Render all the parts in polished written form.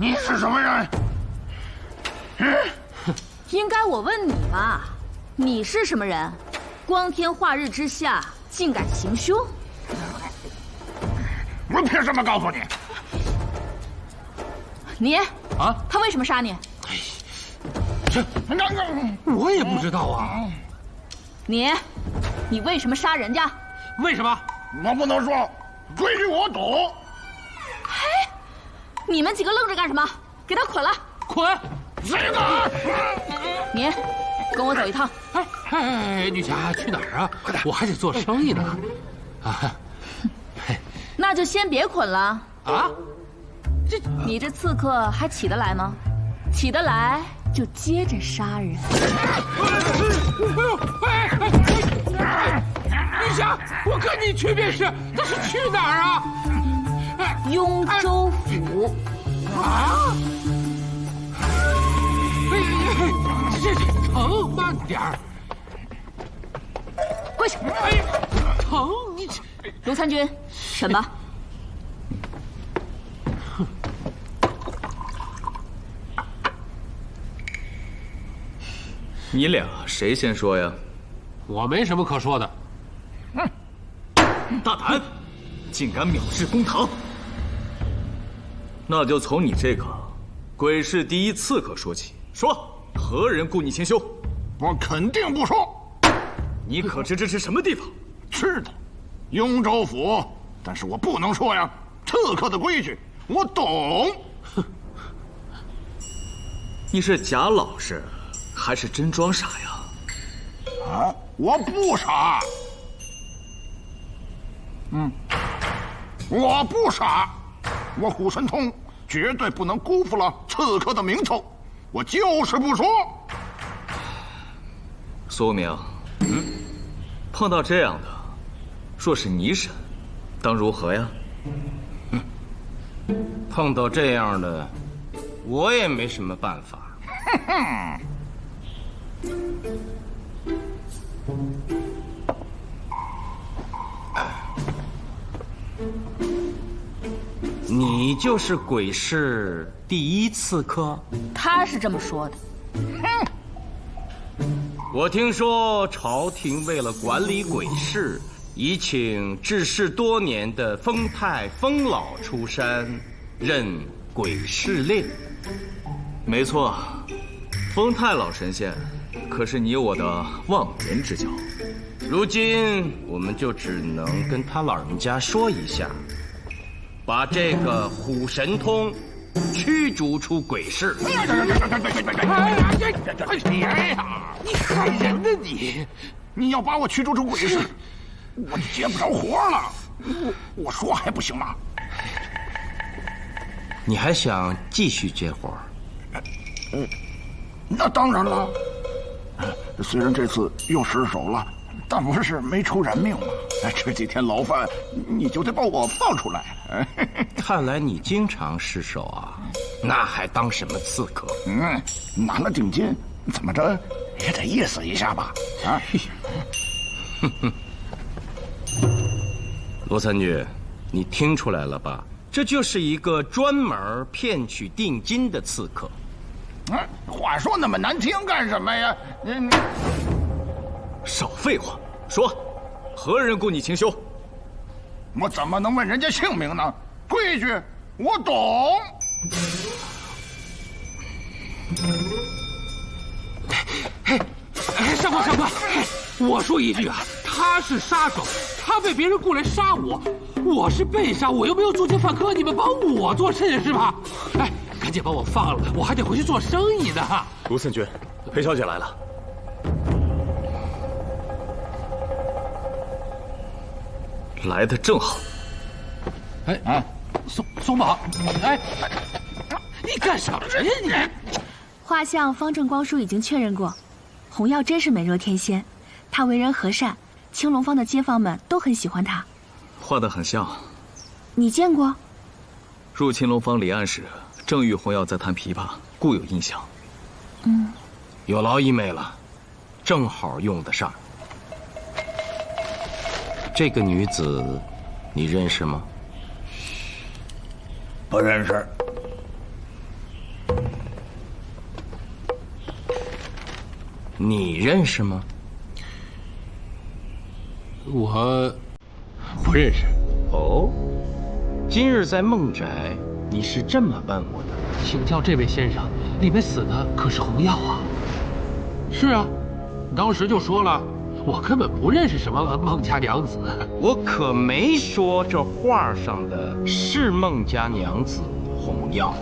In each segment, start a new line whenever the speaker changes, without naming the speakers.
你是什么人？
应该我问你吧，你是什么人？光天化日之下，竟敢行凶！
我凭什么告诉你？
你他为什么杀你？
我也不知道啊。
你为什么杀人家？
为什么？
我不能说，规矩我懂。
你们几个愣着干什么？给他捆了！
捆！
谁敢？
你跟我走一趟。
哎，女侠去哪儿啊？我还得做生意呢。
那就先别捆了。
啊？
你这刺客还起得来吗？起得来就接着杀人。
女侠，我跟你去便是，但是去哪儿啊？
雍州府。
啊！这疼，慢点儿。
跪下！
疼你！
卢参军，审吧。
你俩谁先说呀？
我没什么可说的。
大胆，竟敢藐视公堂！那就从你这个鬼市第一刺客说起。说，何人雇你行凶？
我肯定不说。
你可知这是什么地方？
是的，雍州府。但是我不能说呀，刺客的规矩我懂。
你是假老实，还是真装傻呀？
啊，我不傻。我不傻。我虎神通绝对不能辜负了刺客的名头，我就是不说。
苏明，碰到这样的，若是你审，当如何呀？
碰到这样的，我也没什么办法。你就是鬼市第一刺客？
他是这么说的。
我听说朝廷为了管理鬼市，已请治世多年的丰太丰老出山，任鬼市令。
没错，丰太老神仙，可是你我的忘年之交。
如今我们就只能跟他老人家说一下，把这个虎神通驱逐出鬼市。
哎呀，你害人呢你！
你要把我驱逐出鬼市，我就接不着活了。我说还不行吗？
你还想继续接活？
那当然了。虽然这次又失手了，但不是没出人命吗？这几天牢饭，你就得把我放出来。
看来你经常失手啊，那还当什么刺客？
拿了定金，怎么着也得意思一下吧？啊！
罗参军，你听出来了吧？这就是一个专门骗取定金的刺客。
话说那么难听干什么呀？
少废话，说，何人雇你行凶？
我怎么能问人家姓名呢？规矩我懂。
上官，我说一句啊，他是杀手，他被别人雇来杀我，我是被杀，我又没有作奸犯科，你们帮我做事是吧？哎，赶紧把我放了，我还得回去做生意呢。
卢参军，裴小姐来了。来的正好。
松宝，你干什么呀你？
画像方正光叔已经确认过，红药真是美若天仙，他为人和善，青龙坊的街坊们都很喜欢他。
画得很像。
你见过？
入青龙坊离案时，正与红药在弹琵琶，故有印象。
有劳一妹了，正好用得上。这个女子，你认识吗？
不认识。
你认识吗？
我不认识。
哦，今日在孟宅，你是这么问我的。
请教这位先生，里面死的可是洪耀啊？是啊，当时就说了，我根本不认识什么孟家娘子。
我可没说这画上的是孟家娘子洪耀。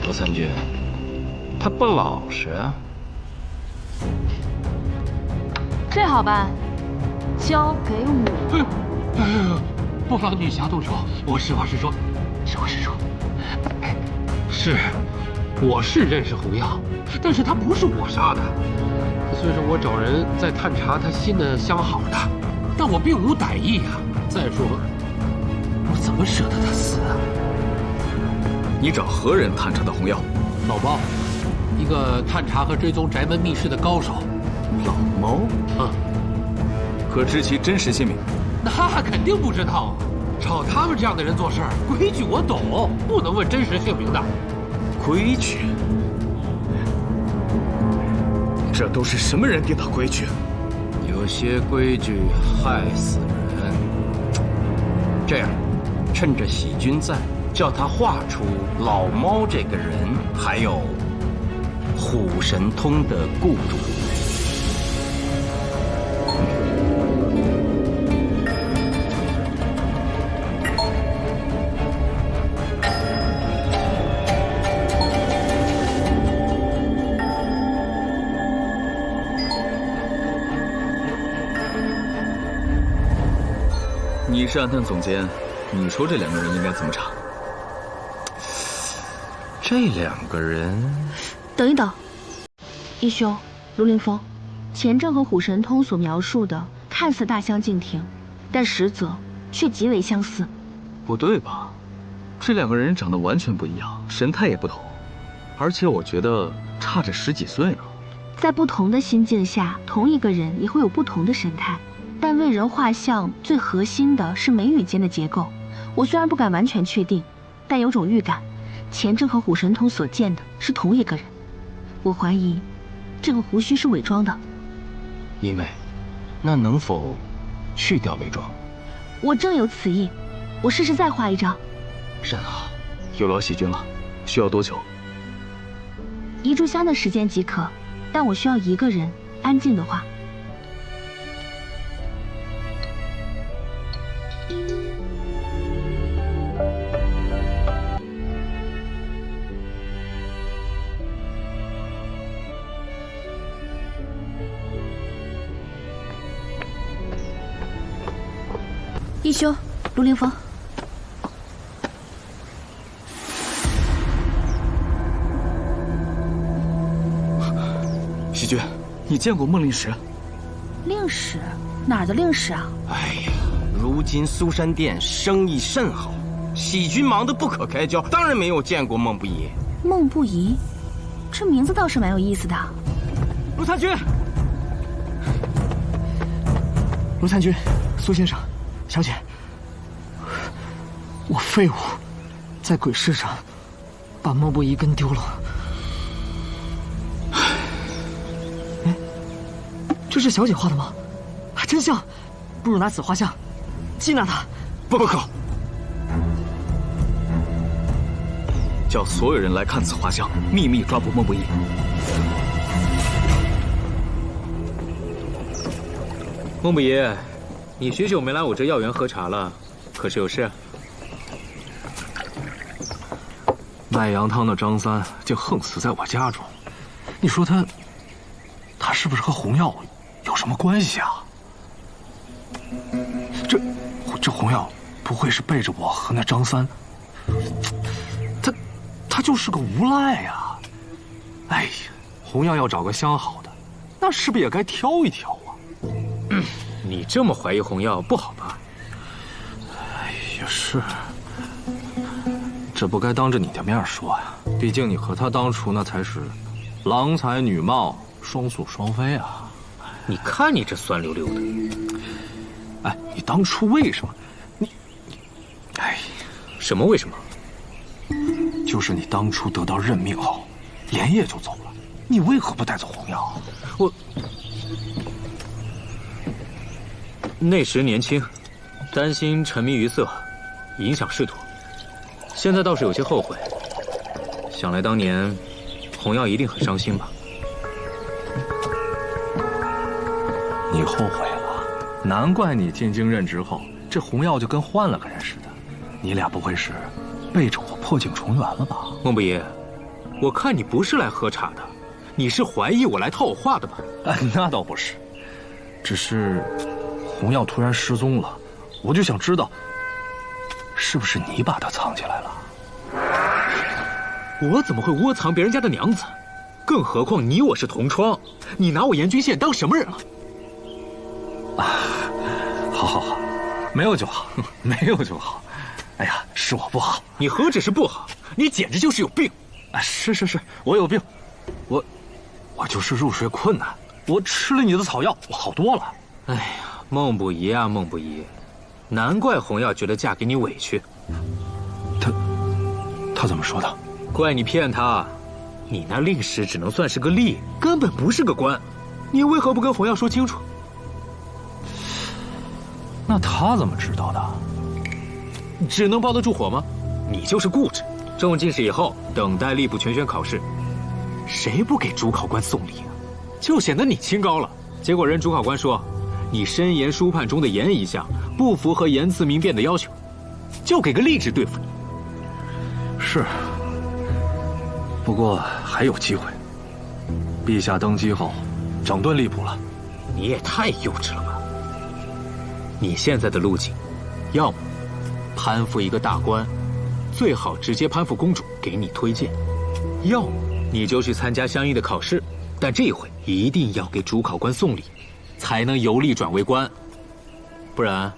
罗三军，他不老实啊。
这好办，交给我。
不妨女侠动手，我实话实说，实话实说。我是认识洪耀，但是他不是我杀的。虽然我找人在探查他新的相好的，但我并无歹意啊。再说，我怎么舍得他死啊？
你找何人探查的洪耀？
老包，一个探查和追踪宅门密室的高手。
老猫？
嗯，
可知其真实姓名？
那肯定不知道，找他们这样的人做事，规矩我懂，不能问真实姓名的。
规矩？这都是什么人定的规矩？
有些规矩害死人。这样，趁着喜君在，叫他画出老猫这个人，还有虎神通的雇主。
你是暗探总监，你说这两个人应该怎么查？
这两个人，
等一等，一休，卢凌风，钱正和虎神通所描述的看似大相径庭，但实则却极为相似。
不对吧？这两个人长得完全不一样，神态也不同，而且我觉得差着10几岁呢。
在不同的心境下，同一个人也会有不同的神态。但为人画像最核心的是眉宇间的结构。我虽然不敢完全确定，但有种预感，钱正和虎神通所见的是同一个人。我怀疑，这个胡须是伪装的。
因为，那能否去掉伪装？
我正有此意，我试试再画一张。
甚好，有劳喜君了。需要多久
1炷香的时间即可，但我需要一个人安静的画。一休，卢凌风。
喜君，你见过孟令史？
令史？哪儿的令史啊？
哎呀，如今苏山殿生意甚好，喜君忙得不可开交，当然没有见过孟不疑。
孟不疑，这名字倒是蛮有意思的。
卢参军，卢参军，苏先生，小姐，我废物，在鬼市上把孟不疑跟丢了。哎，这是小姐画的吗？还真像，不如拿此画像缉拿他。
不可，
叫所有人来看此画像，秘密抓捕孟不疑。
孟不疑，你许久没来我这药园喝茶了，可是有事？
卖羊汤的张三竟横死在我家中，你说他是不是和洪耀有什么关系啊？这洪耀不会是背着我和那张三？他就是个无赖呀！哎呀，洪耀要找个相好的，那是不是也该挑一挑啊？
你这么怀疑洪耀不好吧？
哎呀，是，这不该当着你的面说呀。毕竟你和他当初那才是郎才女貌，双宿双飞啊。
你看你这酸溜溜的。
哎，你当初为什么？哎，
什么为什么？
就是你当初得到任命后，连夜就走了，你为何不带走红药？
我那时年轻，担心沉迷于色，影响仕途。现在倒是有些后悔。想来当年，红药一定很伤心吧？
你后悔了？难怪你进京任职后，这红药就跟换了个人似的。你俩不会是背着我破镜重圆了吧？
孟不疑，我看你不是来喝茶的，你是怀疑我来套我话的吧？
那倒不是，只是红药突然失踪了，我就想知道，是不是你把她藏起来了？
我怎么会窝藏别人家的娘子？更何况你我是同窗，你拿我严君宪当什么人了？
好，没有就好，没有就好。哎呀，是我不好。
你何止是不好，你简直就是有病！
是，我有病，我就是入睡困难，我吃了你的草药，我好多了。
哎呀，孟不疑啊，孟不疑，难怪红药觉得嫁给你委屈。
他怎么说的？
怪你骗他，你那令史只能算是个吏，根本不是个官，你为何不跟红药说清楚？
那他怎么知道的？
只能包得住火吗？你就是固执。中进士以后，等待吏部全选考试，谁不给主考官送礼啊？就显得你清高了。结果人主考官说，你申言书判中的言一项不符合言辞明辨的要求，就给个吏治对付你。
是，不过还有机会。陛下登基后，整顿吏部了。
你也太幼稚了吧！你现在的路径，要么攀附一个大官，最好直接攀附公主给你推荐；要么你就去参加相应的考试，但这回一定要给主考官送礼，才能由吏转为官。不然，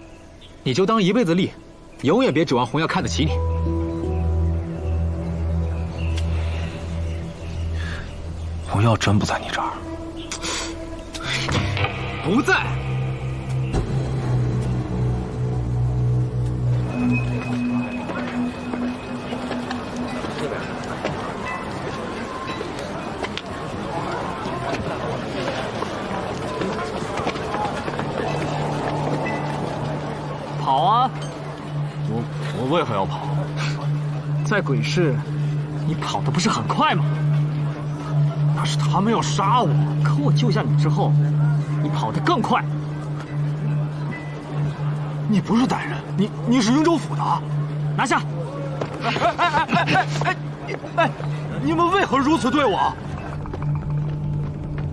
你就当一辈子吏，永远别指望红药看得起你。
红药真不在你这儿？
不在。
跑啊！我为何要跑？
在鬼市，你跑得不是很快吗？
那是他们要杀我，
可我救下你之后，你跑得更快。
你不是歹人，你是雍州府的，
拿下！
哎，你们为何如此对我？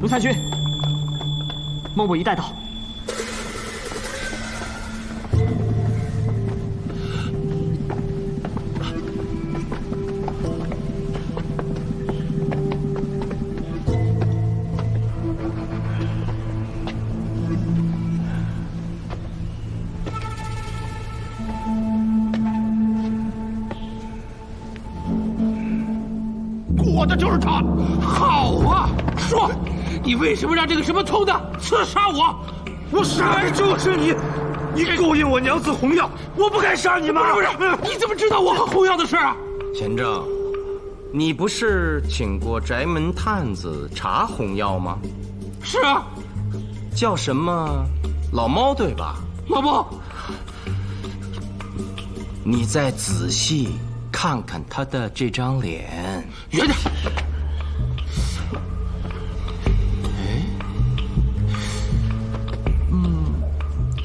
卢参军，孟不疑带到。
我的就是他。好啊，说，你为什么让这个什么通的刺杀我？
我杀的就是你！你勾引我娘子红药，我不该杀你吗？
不是，你怎么知道我和红药的事啊？
贤正，你不是请过宅门探子查红药吗？
是啊。
叫什么老猫对吧？
老猫，
你再仔细看看他的这张脸。
远点。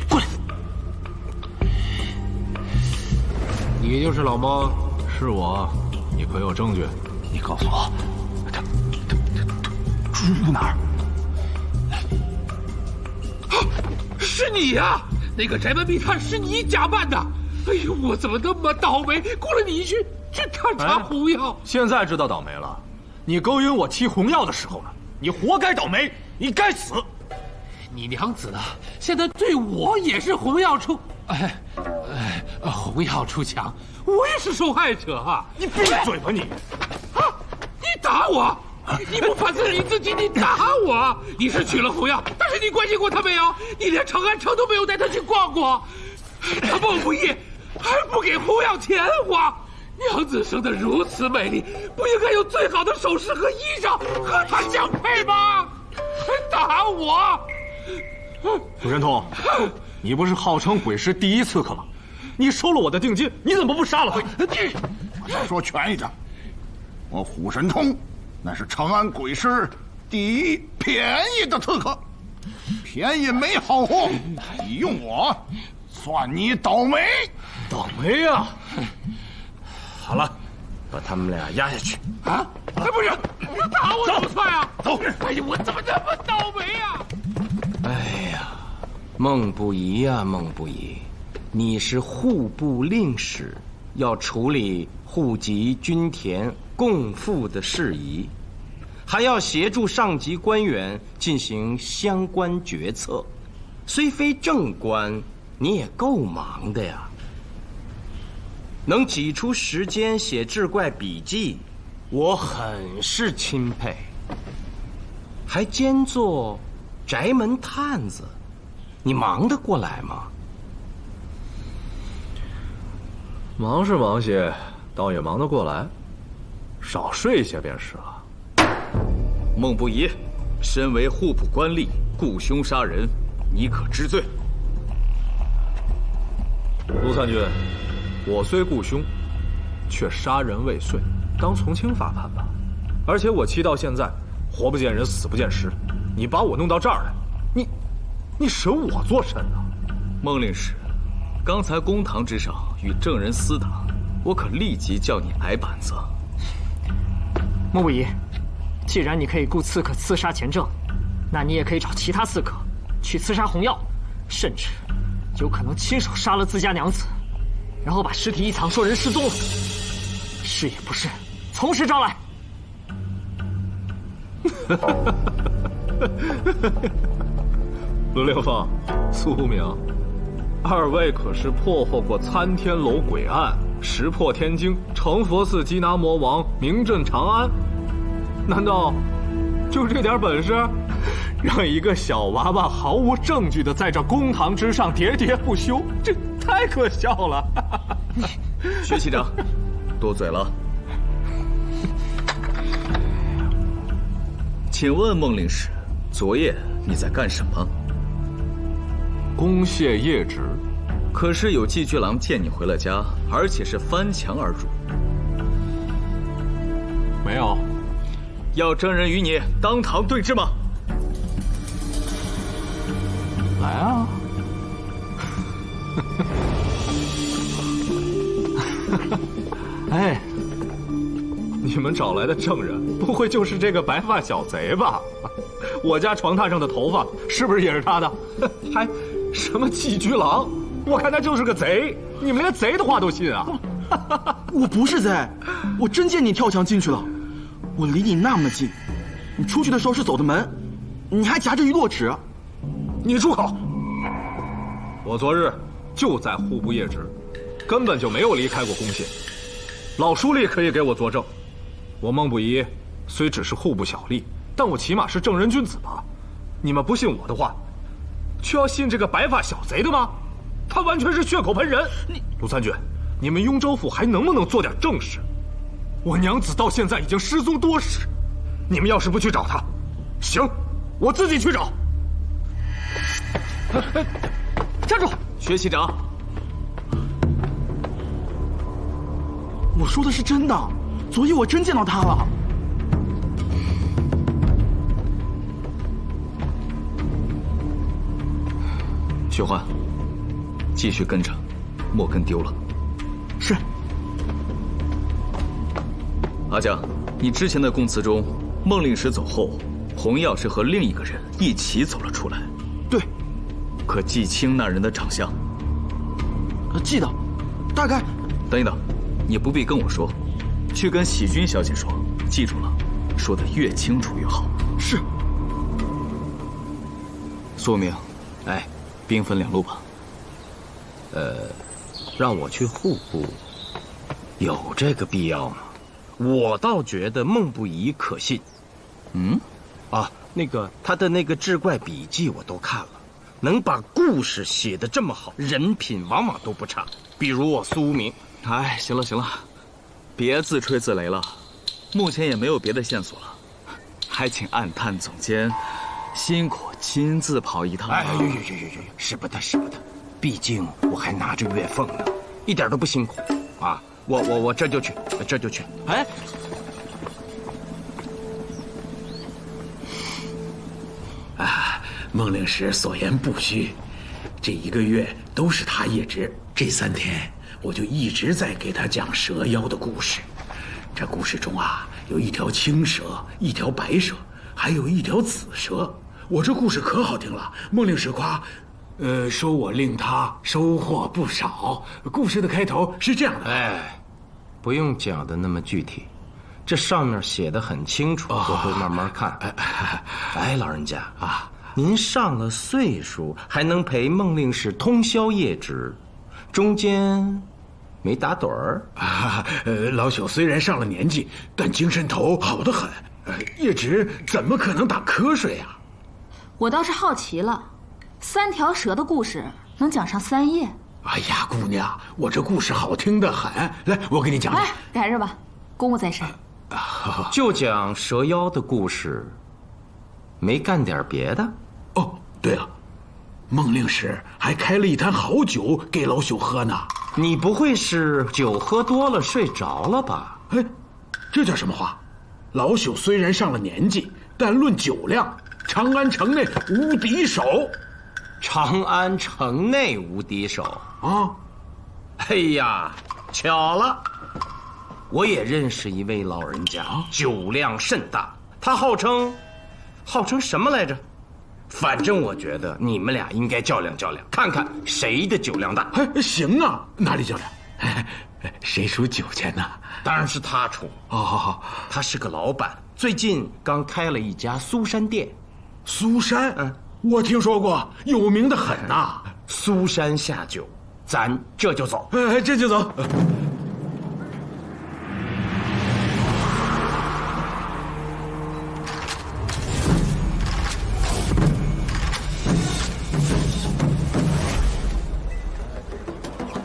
过来。
你就是老猫？
是我，你可有证据？你告诉我，他住哪儿？
是你呀！那个宅门密探是你假扮的。哎呦，我怎么那么倒霉，雇了你去探查红药？
现在知道倒霉了。你勾引我妻红药的时候呢，你活该倒霉，你该死。
你娘子啊，现在对我也是红药出，红药出墙，我也是受害者啊！
你闭嘴吧你！
啊，你打我！你不反思你自己，你打我！你是娶了红药，但是你关心过她没有？你连长安城都没有带她去逛过。他孟不疑还不给红药钱花，娘子生得如此美丽，不应该有最好的首饰和衣裳和她相配吗？打我！
陆神通，你不是号称鬼师第一刺客吗？你收了我的定金，你怎么不杀了他？
我再说全一点，我虎神通那是长安鬼师第一便宜的刺客，便宜没好货，你用我，算你倒霉。
倒霉呀！
好了，把他们俩押下去。
啊！哎，不是，打我怎么算呀？走！哎呀，我怎么这么倒霉呀？
哎呀，孟不疑呀，孟不疑，你是户部令史，要处理户籍、均田、共赋的事宜，还要协助上级官员进行相关决策。虽非正官，你也够忙的呀。能挤出时间写志怪笔记，我很是钦佩。还兼做宅门探子，你忙得过来吗？
忙是忙些，倒也忙得过来，少睡些便是了。
孟不疑，身为户部官吏，雇凶杀人，你可知罪？
陆参军，我虽雇凶，却杀人未遂，当从轻发判吧。而且我妻到现在，活不见人，死不见尸，你把我弄到这儿来，你审我做甚呢？
孟令史，刚才公堂之上与证人厮打，我可立即叫你挨板子。
莫不疑，既然你可以雇刺客刺杀钱正，那你也可以找其他刺客去刺杀洪耀，甚至有可能亲手杀了自家娘子，然后把尸体一藏，说人失踪了。是也不是，从实招来。
陆令凤、苏明，二位可是破获过参天楼诡案，识破天惊，成佛寺缉拿魔王，名震长安。难道就这点本事，让一个小娃娃毫无证据的在这公堂之上喋喋不休？这太可笑了！
薛系长，多嘴了。请问孟令史，昨夜你在干什么？
公谢夜职。
可是有寄居郎见你回了家，而且是翻墙而入。
没有。
要证人与你当堂对质吗？
来啊！哎，你们找来的证人，不会就是这个白发小贼吧？我家床榻上的头发是不是也是他的？还什么寄居郎？我看他就是个贼，你们连贼的话都信啊？
我不是贼，我真见你跳墙进去了。我离你那么近，你出去的时候是走的门，你还夹着一摞纸。
你住口！我昨日就在户部夜职，根本就没有离开过公廨。老书吏可以给我作证，我孟不疑虽只是户部小吏，但我起码是正人君子吧？你们不信我的话，却要信这个白发小贼的吗？他完全是血口喷人！陆参军，你们雍州府还能不能做点正事？我娘子到现在已经失踪多时，你们要是不去找她，行，我自己去找。
站住！
薛系长，
我说的是真的，昨夜我真见到他了。
薛欢，继续跟着，莫跟丢了。
是。
阿江，你之前的供词中，孟令史走后，洪耀是和另一个人一起走了出来。
对。
可记清那人的长相？
记得，大概。
等一等，你不必跟我说，去跟喜君小姐说，记住了，说得越清楚越好。
是。
苏明，哎，兵分两路吧。
让我去户部，有这个必要吗？我倒觉得孟不疑可信。他的那个志怪笔记我都看了，能把故事写得这么好，人品往往都不差。比如我苏明。
哎，行了行了，别自吹自擂了，目前也没有别的线索了，还请暗探总监辛苦亲自跑一趟。
哎呦，使不得，毕竟我还拿着月俸呢，一点都不辛苦啊！我这就去。
哎，
孟令使所言不虚，这1个月都是他业职。这3天我就一直在给他讲蛇妖的故事。这故事中啊，有1条青蛇，1条白蛇，还有1条紫蛇。我这故事可好听了，孟令使夸，说我令他收获不少。故事的开头是这样的。
哎，不用讲的那么具体，这上面写的很清楚，我会慢慢看。哎，老人家啊。您上了岁数，还能陪孟令使通宵夜职，中间没打盹儿？
老朽虽然上了年纪，但精神头好得很。夜职怎么可能打瞌睡啊？
我倒是好奇了，3条蛇的故事能讲上3夜？
哎呀，姑娘，我这故事好听得很。来，我给你讲讲。
哎，改日吧，公务在身。
就讲蛇妖的故事，没干点别的？
哦，对了，孟令使还开了一坛好酒给老朽喝呢。
你不会是酒喝多了睡着了吧？
哎，这叫什么话？老朽虽然上了年纪，但论酒量，长安城内无敌手。
长安城内无敌手
啊！
哎呀，巧了，我也认识一位老人家，酒量甚大。他号称什么来着？反正我觉得你们俩应该较量较量，看看谁的酒量大。
哎，行啊，哪里较量？谁出酒钱呢？
当然是他出。
好，
他是个老板，最近刚开了一家苏山店。
苏山，我听说过，有名的很呐。
苏山下酒，咱这就走。
这就走。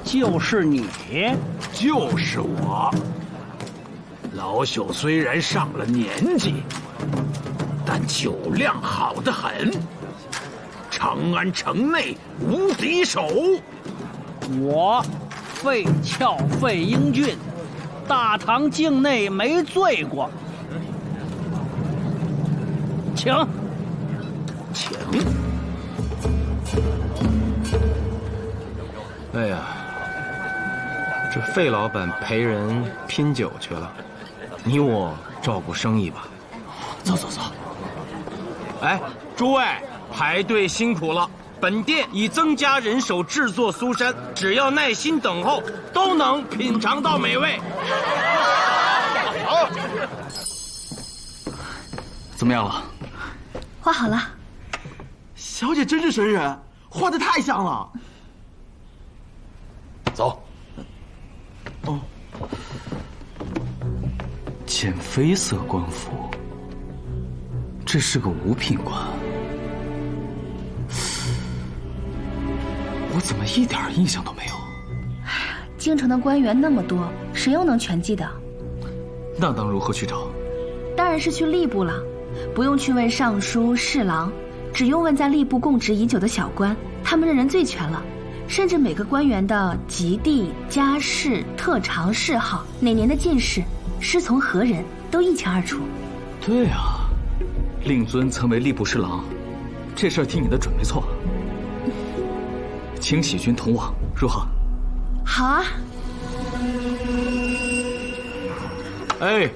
就是你，
就是我。老朽虽然上了年纪，但酒量好得很，长安城内无敌手。
我费翘费英俊，大唐境内没罪过。请。
哎呀，这费老板陪人拼酒去了，你我照顾生意吧。
走。
哎，诸位排队辛苦了，本店已增加人手制作苏山，只要耐心等候，都能品尝到美味。
好，
怎么样了？
画好了。
小姐真是神人，画得太像了。
走。
哦，浅绯色官服，这是个五品官，我怎么一点印象都没有？
京城的官员那么多，谁又能全记得？
那当如何去找？
当然是去吏部了，不用去问尚书、侍郎，只用问在吏部供职已久的小官，他们的人最全了。甚至每个官员的籍地、家世、特长、嗜好、哪年的进士、师从何人，都一清二楚。
对啊，令尊曾为吏部侍郎，这事儿听你的准没错。请喜君同往，如何？
好啊。
哎，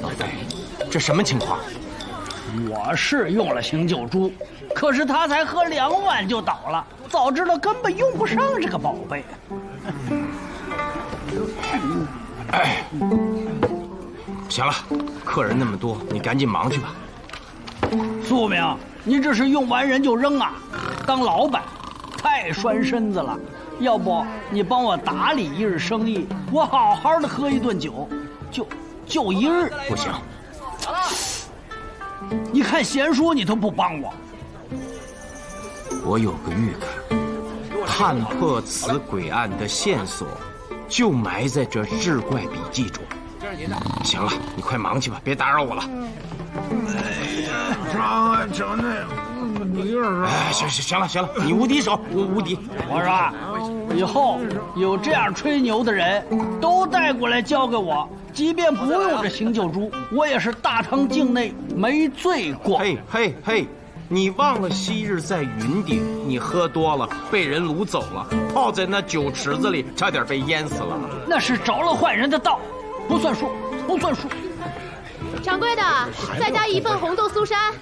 老费，这什么情况？
我是用了醒酒珠，可是他才喝2碗就倒了，早知道根本用不上这个宝贝。
哎，行了，客人那么多，你赶紧忙去吧。
素明，你这是用完人就扔啊？当老板太拴身子了，要不你帮我打理一日生意，我好好的喝一顿酒，就1日。
不行。
你看闲书你都不帮我。
我有个预感，探破此诡案的线索，就埋在这志怪笔记中。行了，你快忙去吧，别打扰我了。
整那
哎，行了，你无敌手，我无敌。
我说，以后有这样吹牛的人，都带过来交给我。即便不用这醒酒珠，我也是大唐境内没罪过。
嘿，你忘了昔日在云顶，你喝多了被人掳走了，泡在那酒池子里，差点被淹死了。
那是着了坏人的道，不算数。
掌柜的，再加一份红豆酥山。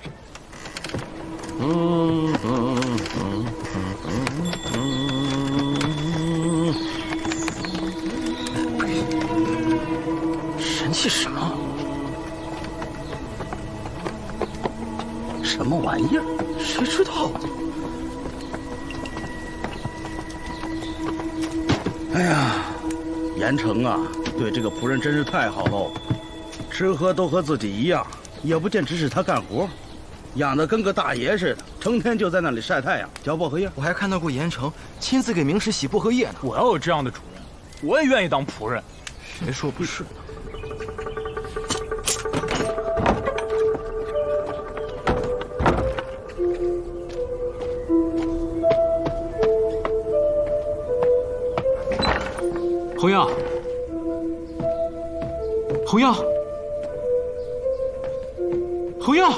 神气什么？什么玩意儿？谁知道？
哎呀，严城啊，对这个仆人真是太好喽，吃喝都和自己一样，也不见指使他干活，养得跟个大爷似的，成天就在那里晒太阳、嚼薄荷叶。
我还看到过严城亲自给明石洗薄荷叶呢。
我要有这样的主人，我也愿意当仆人。
谁说不是呢？
红药，红药，红药！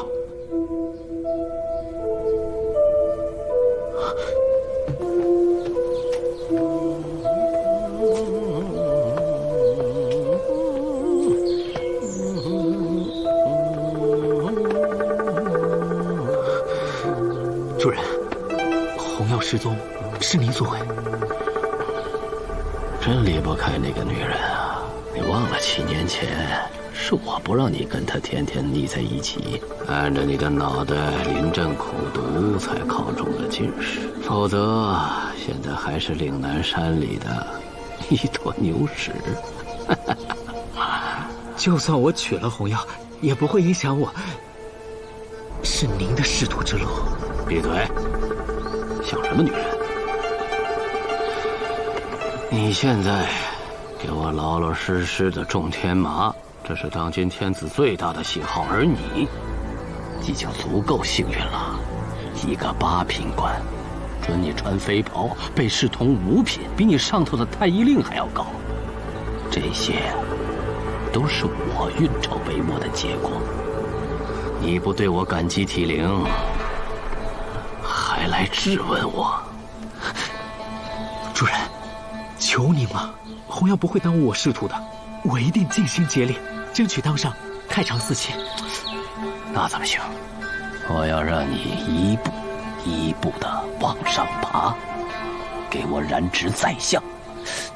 主人，红药失踪，是您所为。
真离不开那个女人啊！你忘了7年前是我不让你跟她天天腻在一起，按着你的脑袋临阵苦读，才考中了进士。否则，现在还是岭南山里的一坨牛屎。
就算我娶了红药，也不会影响我是您的仕途之路。
闭嘴！想什么女人？你现在给我老老实实的种天麻，这是当今天子最大的喜好，而你已经足够幸运了。一个8品官，准你穿飞袍，被视同5品，比你上头的太医令还要高。这些都是我运筹帷幄的结果。你不对我感激涕零，还来质问我？
主人，求您了，红药不会耽误我仕途的，我一定尽心竭力，争取当上太常司卿。
那怎么行？我要让你一步一步的往上爬，给我染指宰相。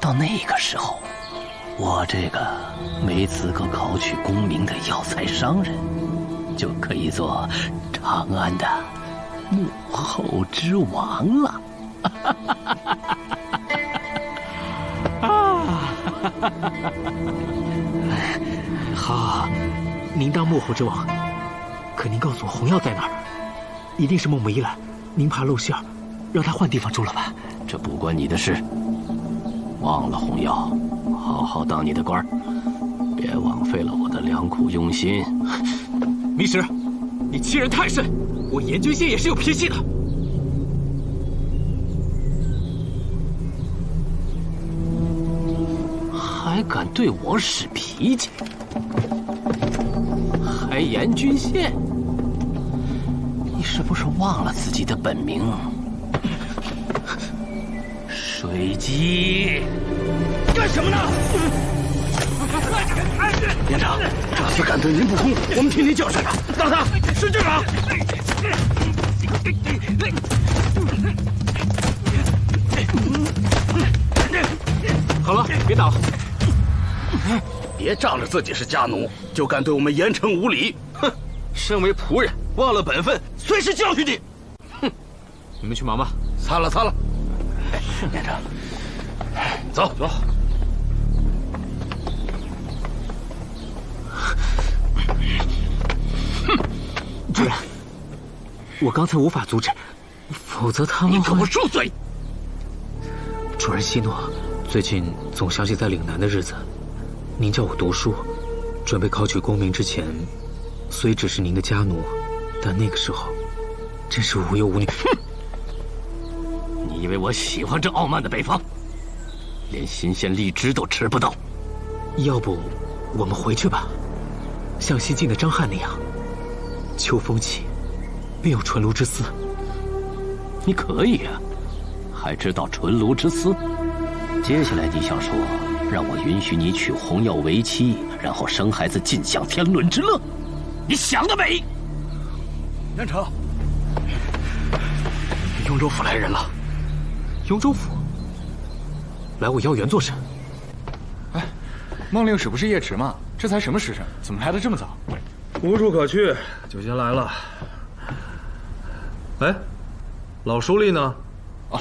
到那个时候，我这个没资格考取功名的药材商人，就可以做长安的幕后之王了。
好，您当幕后之王，可您告诉我红药在哪儿？一定是孟母一来，您怕露馅儿，让他换地方住了吧？
这不关你的事。忘了红药，好好当你的官儿，别枉费了我的良苦用心。
明石，你欺人太甚！我严君羡也是有脾气的。
还敢对我使脾气？还严君羡？你是不是忘了自己的本名？水姬。
干什么呢？连长，这厮敢对您不恭，我们替您教训他。打他！使劲打！
好了，别打了。
别仗着自己是家奴，就敢对我们严城无礼！
哼，身为仆人，忘了本分，随时教训你！
哼，你们去忙吧。
擦了擦了。连长，走走。
主人，我刚才无法阻止，否则他们……
你给我住嘴！
主人息怒，最近总想起在岭南的日子，您叫我读书，准备考取功名之前，虽只是您的家奴，但那个时候，真是无忧无虑。
哼！你以为我喜欢这傲慢的北方？连新鲜荔枝都吃不到。
要不，我们回去吧，像西晋的张翰那样，秋风起，便有纯卢之思。
你可以啊，还知道纯卢之思？接下来你想说，让我允许你娶红药为妻，然后生孩子，尽享天伦之乐？你想得美！
严城，
雍州府来人了。雍州府来我妖园做甚？
哎，孟令使不是夜迟吗？这才什么时辰，怎么来的这么早？
无处可去，就先来了。哎，老书吏呢？
哦，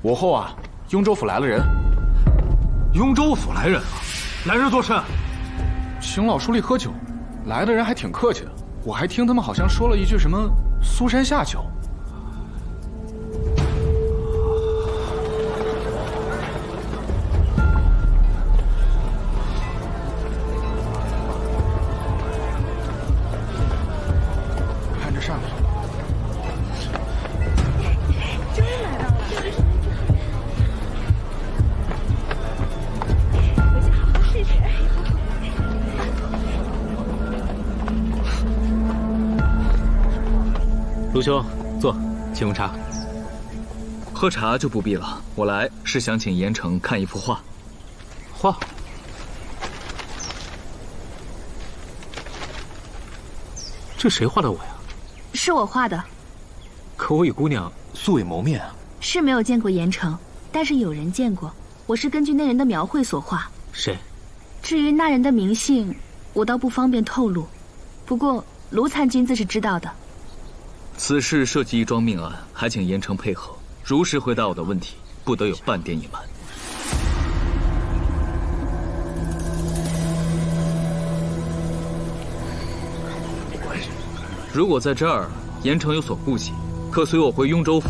我后啊，雍州府来了人。
雍州府来人啊？来人做甚？
请老书吏喝酒。来的人还挺客气的，我还听他们好像说了一句什么苏山下酒。看这上面。
终于来到了。回去好好试试。
卢兄，坐，请用茶。
喝茶就不必了，我来是想请严城看一幅画。
画？这谁画的我呀？
是我画的。
可我与姑娘素未谋面啊。
是没有见过严城，但是有人见过。我是根据那人的描绘所画。
谁？
至于那人的名姓，我倒不方便透露。不过卢参军自是知道的。
此事涉及一桩命案，还请严城配合，如实回答我的问题，不得有半点隐瞒。如果在这儿严城有所顾忌，可随我回雍州府。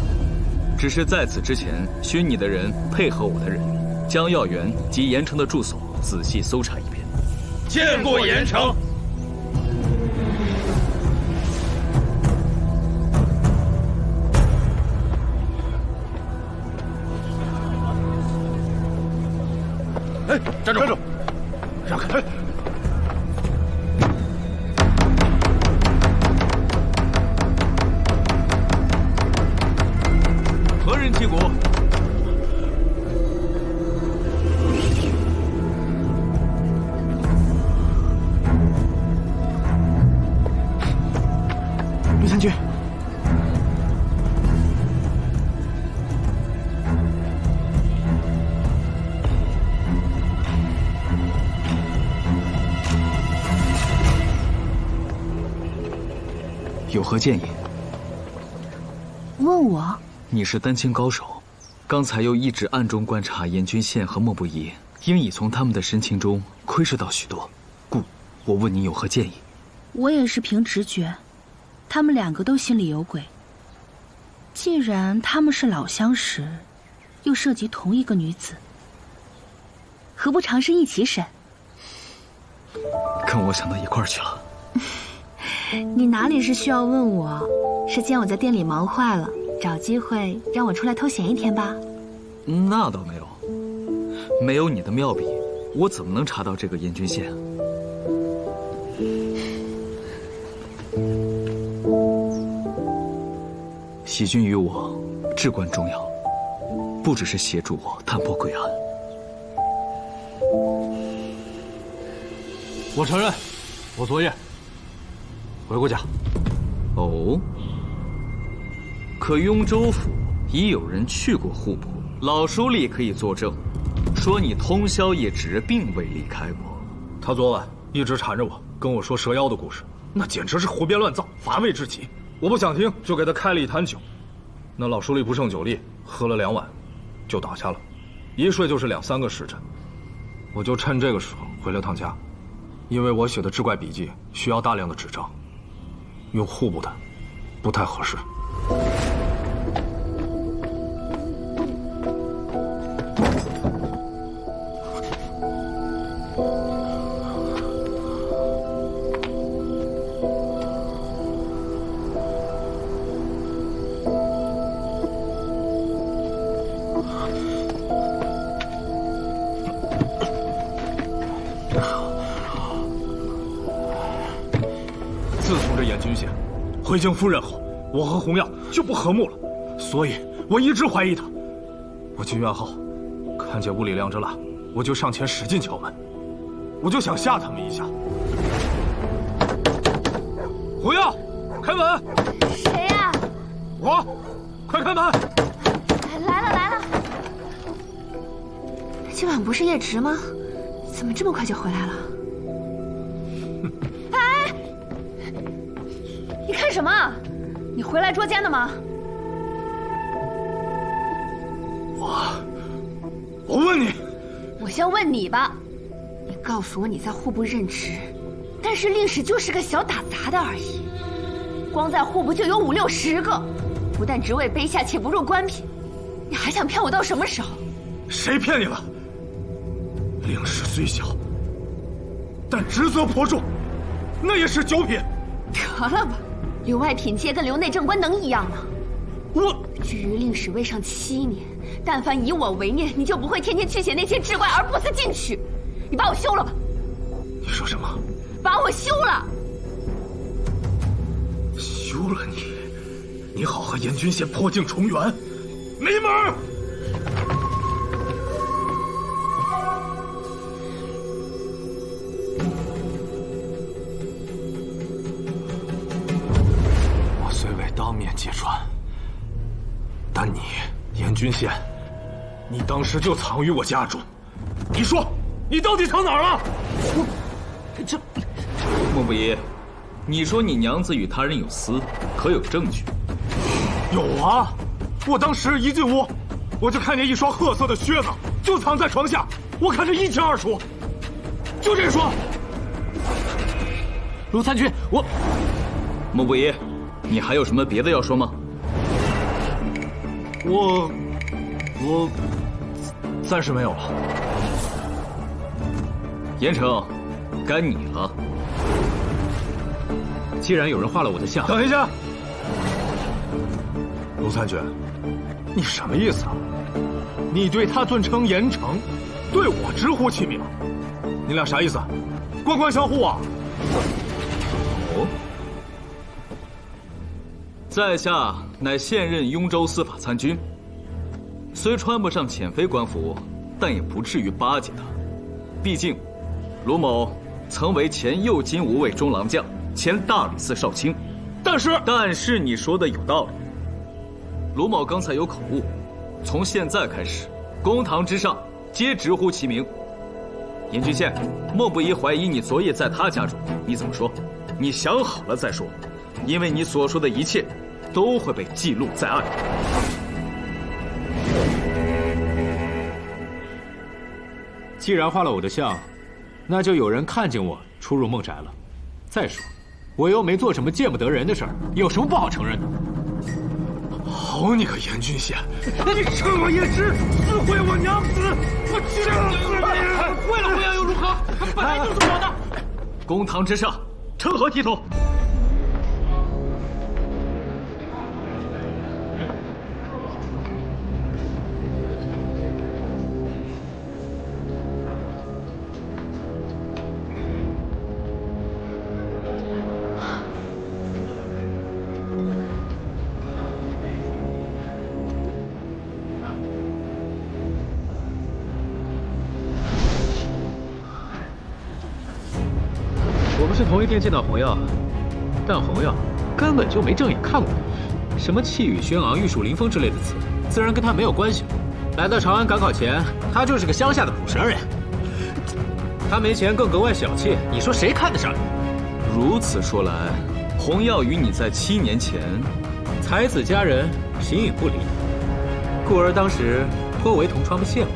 只是在此之前，需你的人配合我的人，将药园及严城的住所仔细搜查一遍。
见过严城。
哎，站住！站住！让开！
何人击鼓？
卢参军。
有何建议？
问我？
你是丹青高手，刚才又一直暗中观察严君宪和莫不疑，应已从他们的神情中窥视到许多，故我问你有何建议？
我也是凭直觉，他们两个都心里有鬼。既然他们是老相识，又涉及同一个女子，何不尝试一起审？
跟我想到一块儿去了。
你哪里是需要问我，是见我在店里忙坏了，找机会让我出来偷闲一天吧？
那倒没有，没有你的妙笔，我怎么能查到这个严君宪？喜君于我至关重要，不只是协助我探破诡案。
我承认，我作业。回过家。
哦，可雍州府已有人去过户部，老书吏可以作证，说你通宵夜值并未离开过。
他昨晚一直缠着我，跟我说蛇妖的故事，那简直是胡编乱造，乏味至极。我不想听，就给他开了一坛酒。那老书吏不胜酒力，喝了2碗，就倒下了，一睡就是2、3个时辰。我就趁这个时候回了趟家，因为我写的志怪笔记需要大量的纸张。用户部的不太合适。回京夫人后，我和洪耀就不和睦了，所以我一直怀疑他。我进院后，看见屋里亮着蜡，我就上前使劲敲门，我就想吓他们一下。洪耀，开门！
谁呀？
我，快开门！
来了来了。
今晚不是夜值吗？怎么这么快就回来了？
哎，你看什么？你回来捉奸的吗？
我问你，
我先问你吧，你告诉我你在户部任职，但是令史就是个小打杂的而已，光在户部就有5、60个，不但职位卑下，且不入官品，你还想骗我到什么时候？
谁骗你了？令史虽小，但职责颇重，那也是9品。
得了吧，留外品阶跟留内正官能一样吗？居于令史位上7年，但凡以我为念，你就不会天天去写那些志怪而不思进取。你把我休了吧！
你说什么？
把我休了！
休了你，你好和严君贤破镜重圆，没门儿！我虽未当面揭穿，但你严君贤，你当时就藏于我家中。你说，你到底藏哪儿了？
莫不疑，你说你娘子与他人有私，可有证据？
有啊，我当时一进屋，我就看见一双褐色的靴子就藏在床下，我看着一清二楚。就这双。
卢参军，
莫不疑，你还有什么别的要说吗？
我暂时没有了。
严城，该你了。
既然有人画了我的像，
等一下，卢参军，你什么意思啊？你对他尊称严城，对我直呼其名，你俩啥意思？官官相护啊！
哦，在下乃现任雍州司法参军，虽穿不上遣飞官服，但也不至于巴结他。毕竟，卢某曾为前右金吾卫中郎将，前大理寺少卿。但是你说的有道理。卢某刚才有口误，从现在开始，公堂之上皆直呼其名。严君宪，莫不疑怀疑你昨夜在他家中，你怎么说？你想好了再说，因为你所说的一切都会被记录在案。
既然画了我的像，那就有人看见我出入孟宅了。再说，我又没做什么见不得人的事儿，有什么不好承认的？
好你个严君宪，你趁我夜知，撕毁我娘子，我去你！
坏了不要又如何？本来就是我的。
公堂之上，成何体统？
我们是同一天见到洪耀，但洪耀根本就没正眼看过他，什么气宇轩昂、玉树临风之类的词，自然跟他没有关系。来到长安赶考前，他就是个乡下的捕蛇人，他没钱更格外小气，你说谁看得上你？
如此说来，洪耀与你在7年前，
才子佳人，形影不离，故而当时颇为同窗的羡慕，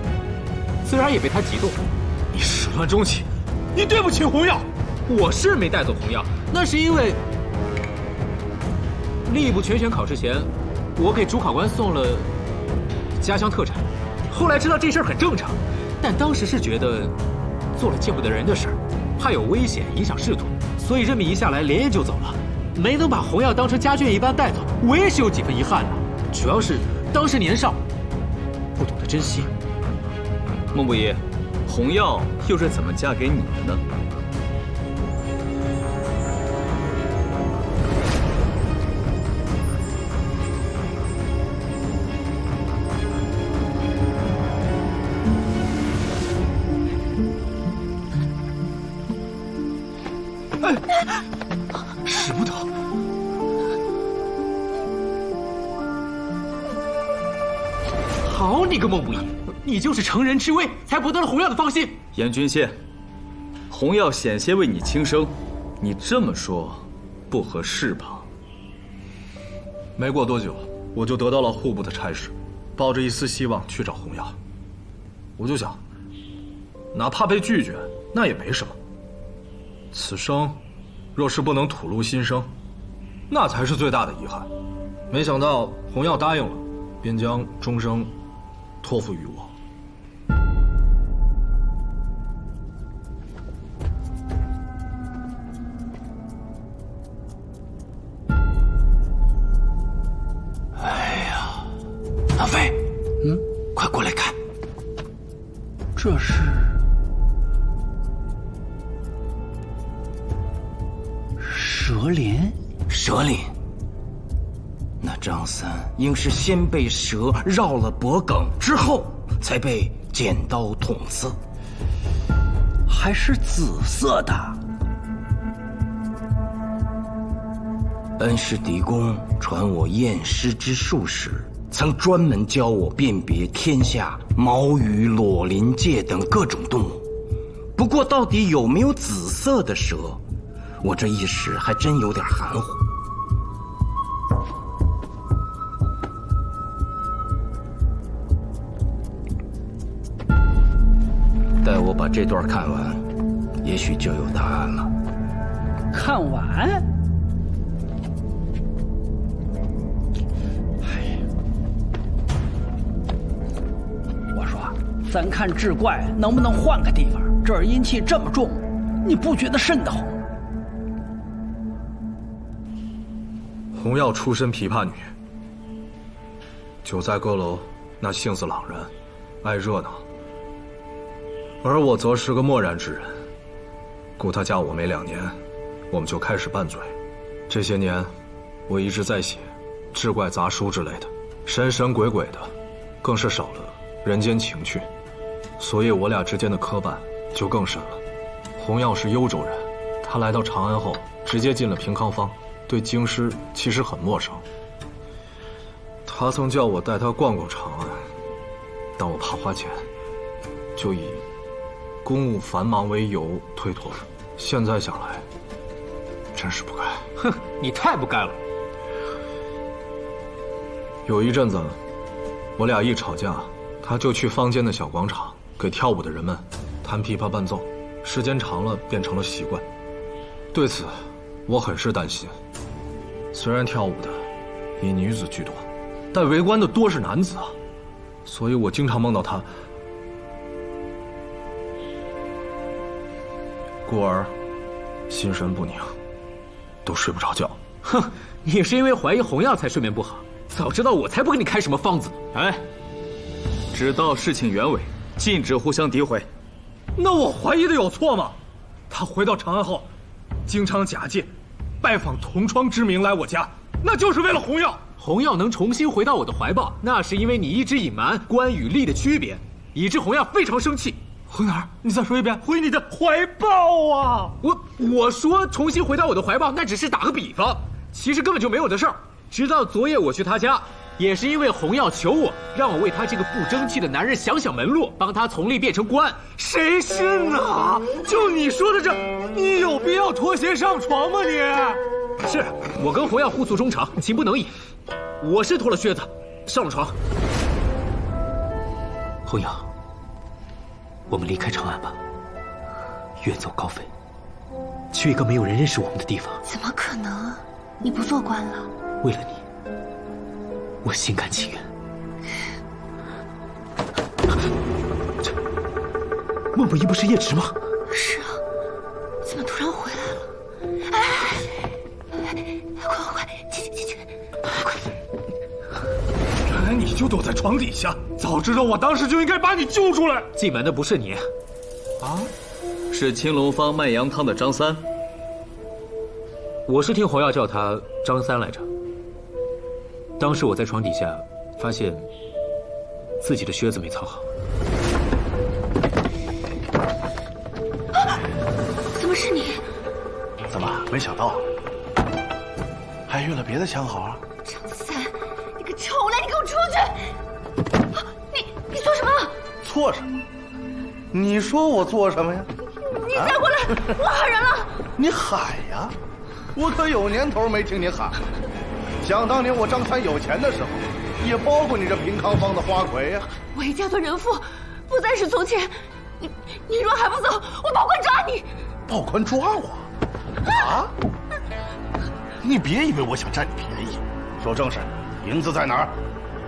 自然也被他激动。
你始乱终弃，你对不起洪耀。
我是没带走洪耀，那是因为吏部全选考试前，我给主考官送了家乡特产。后来知道这事儿很正常，但当时是觉得做了见不得人的事儿，怕有危险影响仕途，所以任命一下来连夜就走了，没能把洪耀当成家眷一般带走，我也是有几分遗憾的。主要是当时年少，不懂得珍惜。
孟不疑，洪耀又是怎么嫁给你的呢？
好你个孟不疑，你就是乘人之危，才博得了洪耀的芳心。
严君羡，洪耀险些为你轻生，你这么说不合适吧？
没过多久，我就得到了户部的差事，抱着一丝希望去找洪耀。我就想，哪怕被拒绝，那也没什么。此生若是不能吐露心声，那才是最大的遗憾。没想到洪耀答应了，便将终生托付于我。
哎呀，老飞，快过来看，这是蛇鳞。蛇鳞。那张三应是先被蛇绕了脖梗，之后才被剪刀捅刺，还是紫色的。恩师狄公传我验尸之术时，曾专门教我辨别天下毛羽、裸鳞介等各种动物。不过，到底有没有紫色的蛇，我这一时还真有点含糊。待我把这段看完，也许就有答案了。
看完？我说，咱看志怪能不能换个地方？这儿阴气这么重，你不觉得瘆得慌？
洪耀出身琵琶女，久在歌楼，那性子朗然，爱热闹。而我则是个漠然之人，故他嫁我没2年，我们就开始拌嘴。这些年，我一直在写志怪杂书之类的，神神鬼鬼的，更是少了人间情趣，所以我俩之间的磕绊就更深了。洪耀是幽州人，他来到长安后，直接进了平康坊，对京师其实很陌生。他曾叫我带他逛逛长安，但我怕花钱，就以公务繁忙为由推脱了。现在想来，真是不该。
哼，你太不该了。
有一阵子，我俩一吵架，他就去坊间的小广场给跳舞的人们弹琵琶伴奏，时间长了变成了习惯。对此，我很是担心。虽然跳舞的以女子居多，但围观的多是男子啊，所以我经常梦到他。故而心神不宁，都睡不着觉。
哼，你是因为怀疑洪耀才睡眠不好，早知道我才不给你开什么方子。
哎，知道事情原委，禁止互相诋毁。
那我怀疑的有错吗？他回到长安后，经常假借拜访同窗之名来我家，那就是为了洪耀。
洪耀能重新回到我的怀抱，那是因为你一直隐瞒官与吏的区别，以致洪耀非常生气。
回哪儿？你再说一遍。回你的怀抱啊！
我说重新回到我的怀抱，那只是打个比方，其实根本就没有的事儿。直到昨夜我去他家，也是因为洪耀求我，让我为他这个不争气的男人想想门路，帮他从吏变成官。
谁信啊？就你说的这，你有必要脱鞋上床吗？你
是我跟洪耀互诉衷肠，情不能已。我是脱了靴子，上了床。
洪耀，我们离开长安吧，远走高飞，去一个没有人认识我们的地方。
怎么可能？你不做官了？
为了你，我心甘情愿。这孟不疑不是叶迟吗？
是啊，怎么突然回来了？哎，快，进去！快！
原来你就躲在床底下，早知道我当时就应该把你救出来。
进门的不是你，
啊？是青龙坊卖羊汤的张三。
我是听洪耀叫他张三来着。当时我在床底下发现自己的靴子没操好。
怎么是你？
怎么没想到？还遇了别的相好啊？
张三，你个臭赖，你给我出去！
错什么？你说我做什么呀？
你再过来，我喊人了。
你喊呀！我可有年头没听你喊了。想当年我张三有钱的时候，也包过你这平康坊的花魁呀。
我已嫁作人妇，不再是从前。你若还不走，我报官抓你。
报官抓我？啊！你别以为我想占你便宜，说正事，银子在哪儿？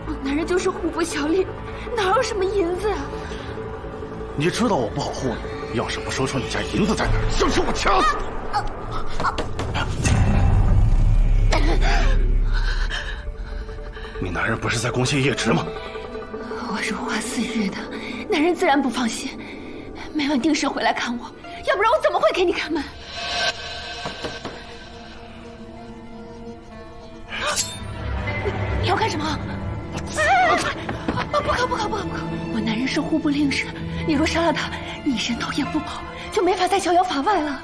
我男人就是户部小吏，哪有什么银子啊？
你知道我不好糊弄，要是不说出你家银子在哪儿，就是我掐死你！你男人不是在宫歇夜职吗？
我如花似玉的，男人自然不放心，每晚定时回来看我，要不然我怎么会给你开门？你要干什么？不可！我男人是户部令史，你若杀了他，你人头也不保，就没法再逍遥法外了。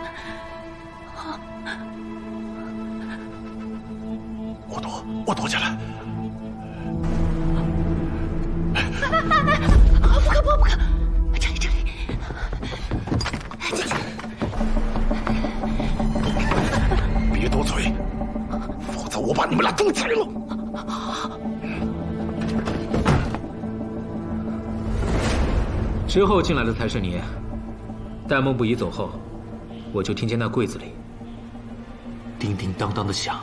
我躲起来。
不可！这里，进去。
别多嘴，否则我把你们俩都宰了。
之后进来的才是你。待孟不疑走后，我就听见那柜子里叮叮当当的响，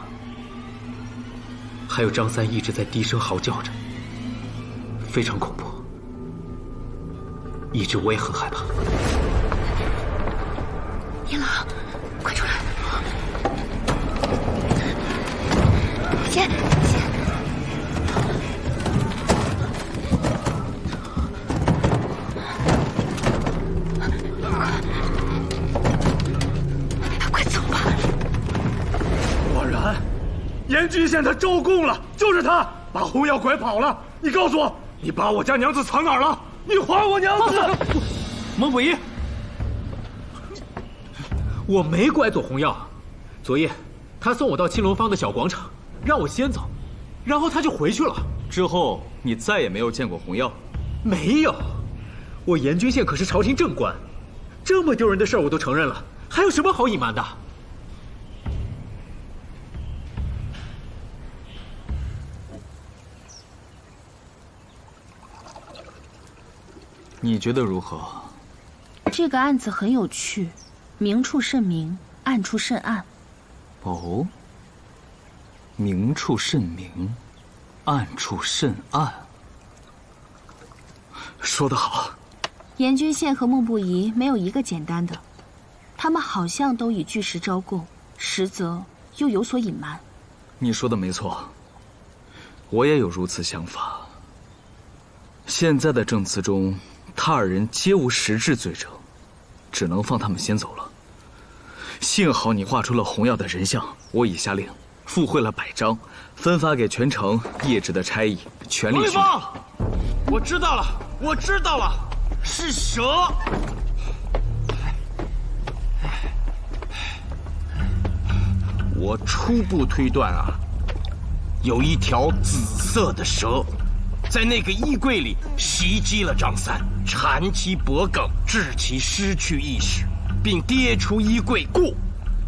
还有张三一直在低声嚎叫着，非常恐怖，以致我也很害怕。
银郎，快出来！先。
严郡县他招供了，就是他把红药拐跑了。你告诉我，你把我家娘子藏哪儿了？你还我娘子！
孟不疑，我没拐走红药。昨夜他送我到青龙坊的小广场，让我先走，然后他就回去了。
之后你再也没有见过红药？
没有，我严郡县可是朝廷正官，这么丢人的事儿我都承认了，还有什么好隐瞒的？
你觉得如何？
这个案子很有趣，明处甚明，暗处甚暗。
哦，明处甚明，暗处甚暗。说得好。
严君县和孟不疑没有一个简单的，他们好像都以巨石招供，实则又有所隐瞒。
你说的没错，我也有如此想法。现在的证词中，他二人皆无实质罪证，只能放他们先走了。幸好你画出了红药的人像，我已下令附会了100张，分发给全城业职的差役，全力训练。
我知道了，是蛇。我初步推断啊，有一条紫色的蛇，在那个衣柜里袭击了张三，缠其脖颈，致其失去意识，并跌出衣柜。故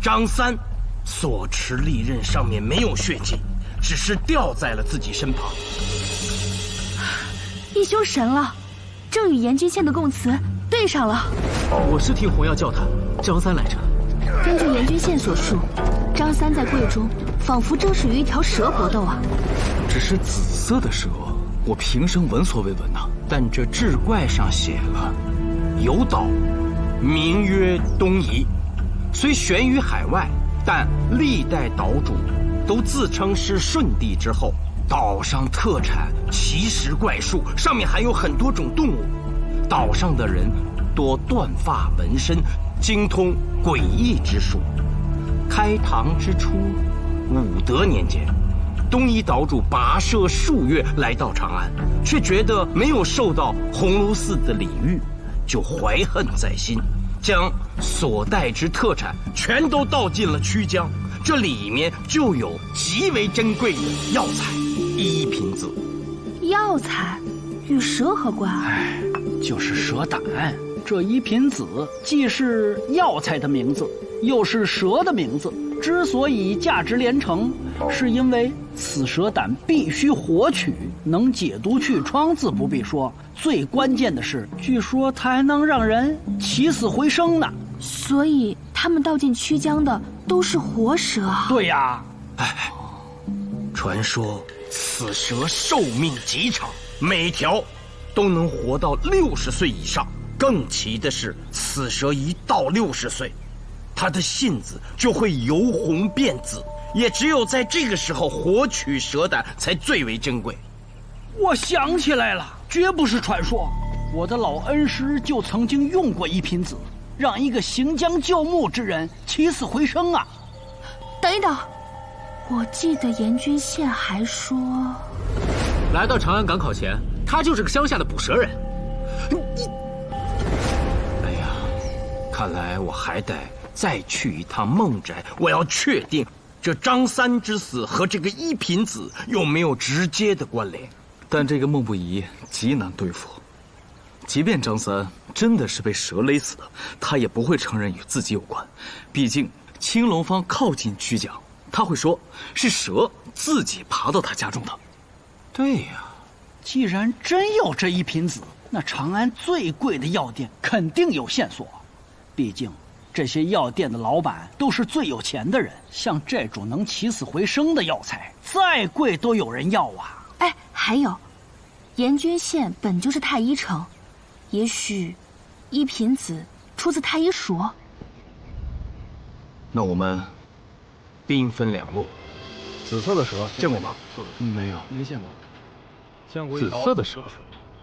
张三所持利刃上面没有血迹，只是掉在了自己身旁。
义兄神了，正与严君县的供词对上了。
我是听红药叫他张三来着。
根据严君县所述，张三在柜中仿佛正是与一条蛇搏斗啊。
只是紫色的蛇，我平生闻所未闻呐。
但这志怪上写了，有岛，名曰东夷，虽悬于海外，但历代岛主都自称是舜帝之后。岛上特产奇石怪树，上面还有很多种动物。岛上的人多断发纹身，精通诡异之术。开唐之初，武德年间，东夷岛主跋涉数月来到长安，却觉得没有受到鸿胪寺的礼遇，就怀恨在心，将所带之特产全都倒进了曲江。这里面就有极为珍贵的药材1瓶子。
药材与蛇何关啊？
就是蛇胆。这一品子既是药材的名字，又是蛇的名字。之所以价值连城，是因为此蛇胆必须活取，能解毒去疮，自不必说。最关键的是，据说它还能让人起死回生呢。
所以他们盗进曲江的都是活蛇啊？
对呀。
传说此蛇寿命极长，每条都能活到60岁以上。更奇的是，此蛇一到60岁，它的信子就会由红变紫，也只有在这个时候活取蛇胆才最为珍贵。
我想起来了，绝不是传说，我的老恩师就曾经用过一品子，让一个行将就木之人起死回生啊！
等一等，我记得严君宪还说，
来到长安赶考前，他就是个乡下的捕蛇人。
哎呀，看来我还得再去一趟孟宅，我要确定这张三之死和这个一品子有没有直接的关联。
但这个孟不疑极难对付，即便张三真的是被蛇勒死的，他也不会承认与自己有关。毕竟青龙方靠近曲江，他会说是蛇自己爬到他家中的。
对呀，既然真有这一品子，那长安最贵的药店肯定有线索。毕竟这些药店的老板都是最有钱的人，像这种能起死回生的药材，再贵都有人要啊。
哎，还有，严君宪本就是太医城，也许一品子出自太医署。
那我们
兵分两路。
紫色的蛇见过吗？
没有，
没见过。见过
紫色的蛇，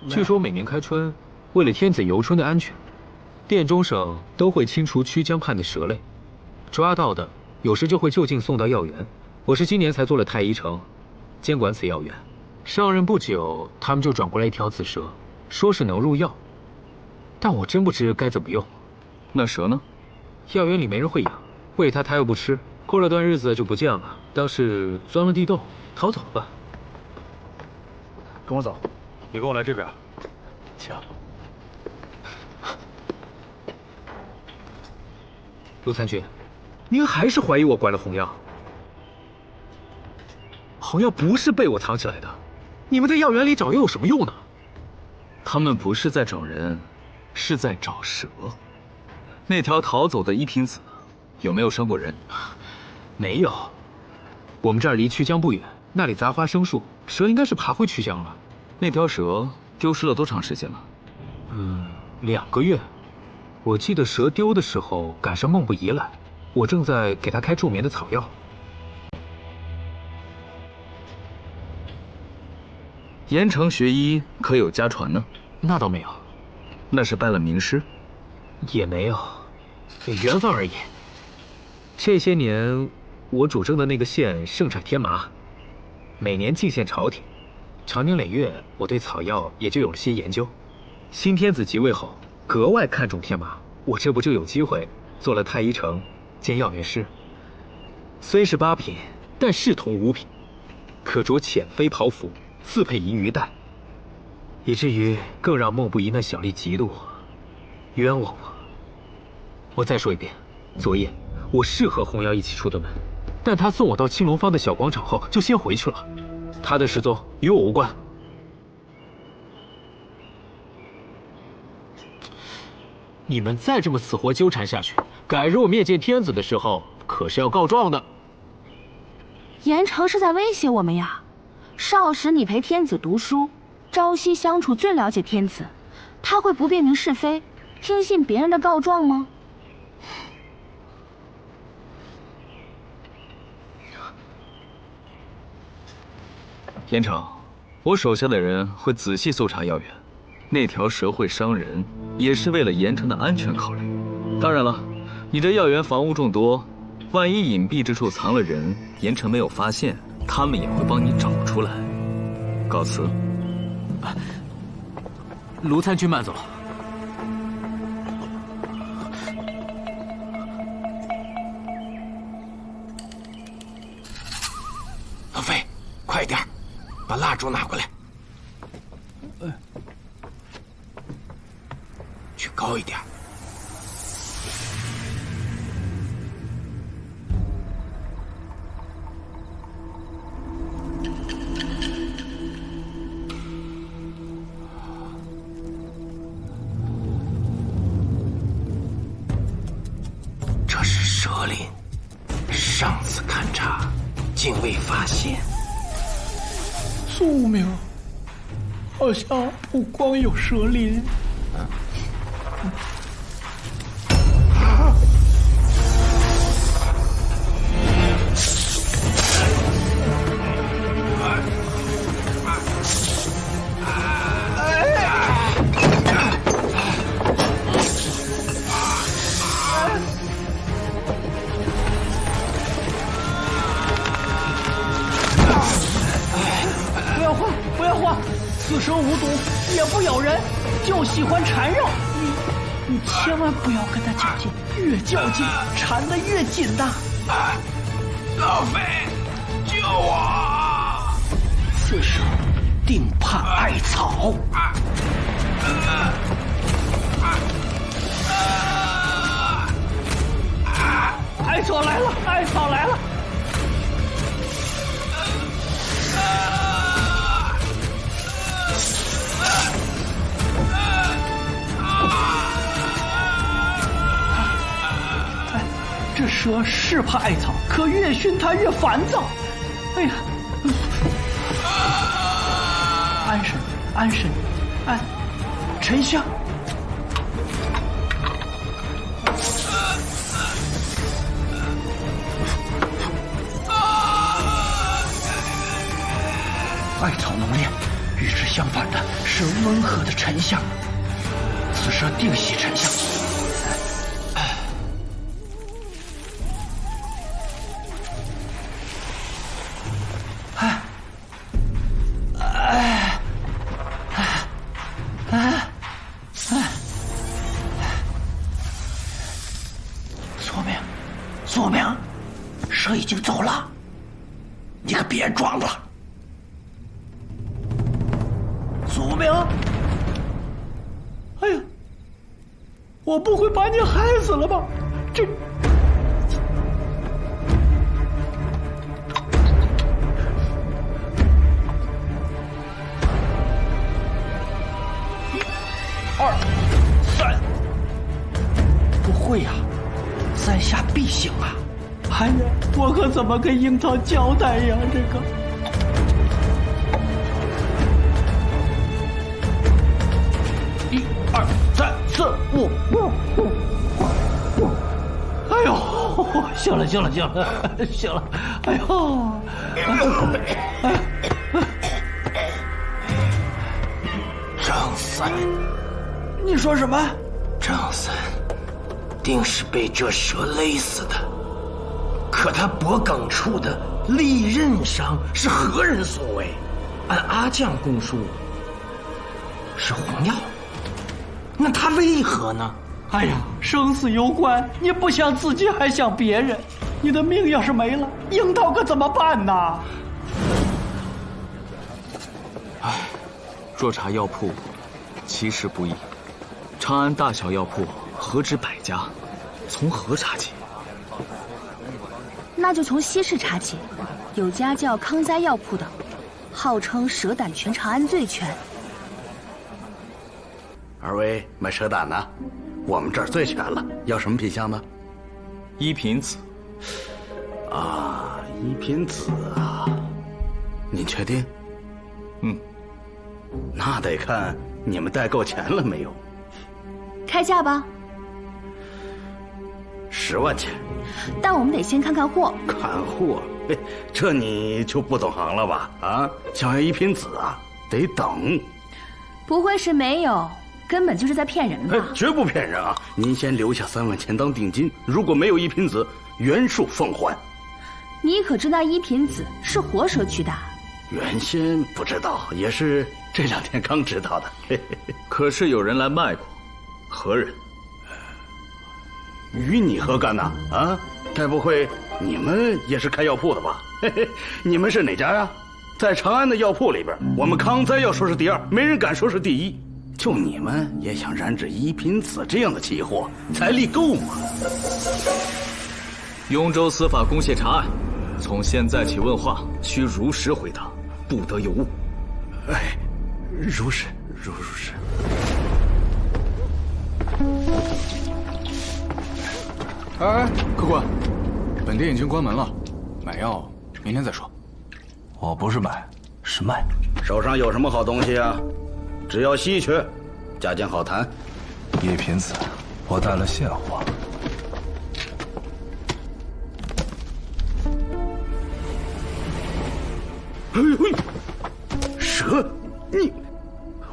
据说每年开春，为了天子游春的安全，殿中省都会清除曲江畔的蛇类，抓到的有时就会就近送到药园。我是今年才做了太医城，监管此药园。上任不久，他们就转过来一条紫蛇，说是能入药，但我真不知该怎么用。
那蛇呢？
药园里没人会养，喂它它又不吃，过了段日子就不见了，当是钻了地洞逃走了。
跟我走，你跟我来这边。
请。陆参军，您还是怀疑我管了红药？红药不是被我藏起来的，你们在药园里找又有什么用呢？
他们不是在找人，是在找蛇。那条逃走的一品子有没有伤过人？
没有。我们这儿离曲江不远，那里杂花生树，蛇应该是爬回曲江了。
那条蛇丢失了多长时间了
？2个月。我记得蛇丢的时候赶上孟不疑来，我正在给他开助眠的草药。
盐城学医可有家传呢？
那倒没有。
那是拜了名师？
也没有，缘分而已。这些年，我主政的那个县盛产天麻，每年进献朝廷，长年累月，我对草药也就有了些研究。新天子即位后，格外看重天麻，我这不就有机会做了太医城兼药园师。虽是8品，但视同5品，可着浅飞袍服，自配银鱼带，以至于更让孟不疑那小吏嫉妒我，冤枉我。我再说一遍，昨夜我是和红瑶一起出的门，但他送我到青龙坊的小广场后就先回去了，他的失踪与我无关。你们再这么死活纠缠下去，改日我面见天子的时候，可是要告状的。
严城是在威胁我们呀！少时你陪天子读书，朝夕相处，最了解天子，他会不辨明是非，听信别人的告状吗？
严城，我手下的人会仔细搜查药园，那条蛇会伤人，也是为了严城的安全考虑。当然了，你这药园房屋众多，万一隐蔽之处藏了人，严城没有发现，他们也会帮你找出来。告辞。
卢参军慢走。
老费，快点，把蜡烛拿过来。高一点。这是蛇鳞，上次勘察竟未发现。
宿命，好像不光有蛇鳞。不要慌，此蛇无毒，也不咬人，就喜欢缠绕。你千万不要跟它较劲，越较劲缠得越紧的。
老飞，救我！
此蛇定怕艾草。艾草来了，艾草来了！这蛇是怕艾草，可越熏它越烦躁。哎呀，安神，安神，安，沉香。艾草浓烈，与之相反的是温和的沉香。此蛇定喜沉香。宿命，蛇已经走了，你可别装了。宿命，哎呀，我不会把你害死了吧？这。2、3，不会呀，3下必行啊！哎呀，我可怎么跟樱桃交代呀？这个，1、2、3、4、5。哎呦，行了，行了，行了，行了！哎呦，
张三，
你说什么？
张三定是被这蛇勒死的，可他脖梗处的利刃伤是何人所为？按阿将供述，是红药。那他为何呢？
哎呀，生死攸关，你不想自己还想别人，你的命要是没了，樱桃可怎么办呢？
唉，若查药铺，其实不易。长安大小药铺何止100家，从何查起？
那就从西市查起，有家叫康灾药铺的，号称蛇胆全长安最全。
二位买蛇胆呢？我们这儿最全了，要什么品相呢？
一品子。
啊，一品子啊，您确定？
嗯，
那得看你们带够钱了没有。
开价吧。
10万钱。
但我们得先看看货。
看货？嘿，这你就不懂行了吧？啊，想要一品子啊，得等。
不会是没有，根本就是在骗人吧？
绝不骗人啊！您先留下3万钱当定金，如果没有一品子，原数奉还。
你可知那一品子是活蛇取的？
原先不知道，也是这2天刚知道的。嘿嘿嘿。
可是有人来卖过，何人？
与你何干呐？啊，该不会你们也是开药铺的吧？嘿嘿，你们是哪家呀？在长安的药铺里边，我们康灾药说是第2，没人敢说是第1。就你们也想染指一品子这样的奇货，财力够吗？
雍州司法公廨查案，从现在起问话需如实回答，不得有误。
哎，如实。
哎，客官，本店已经关门了，买药明天再说。
我不是买，是卖。
手上有什么好东西啊？只要稀缺，价钱好谈。
一品子，我带了现货。
蛇，你，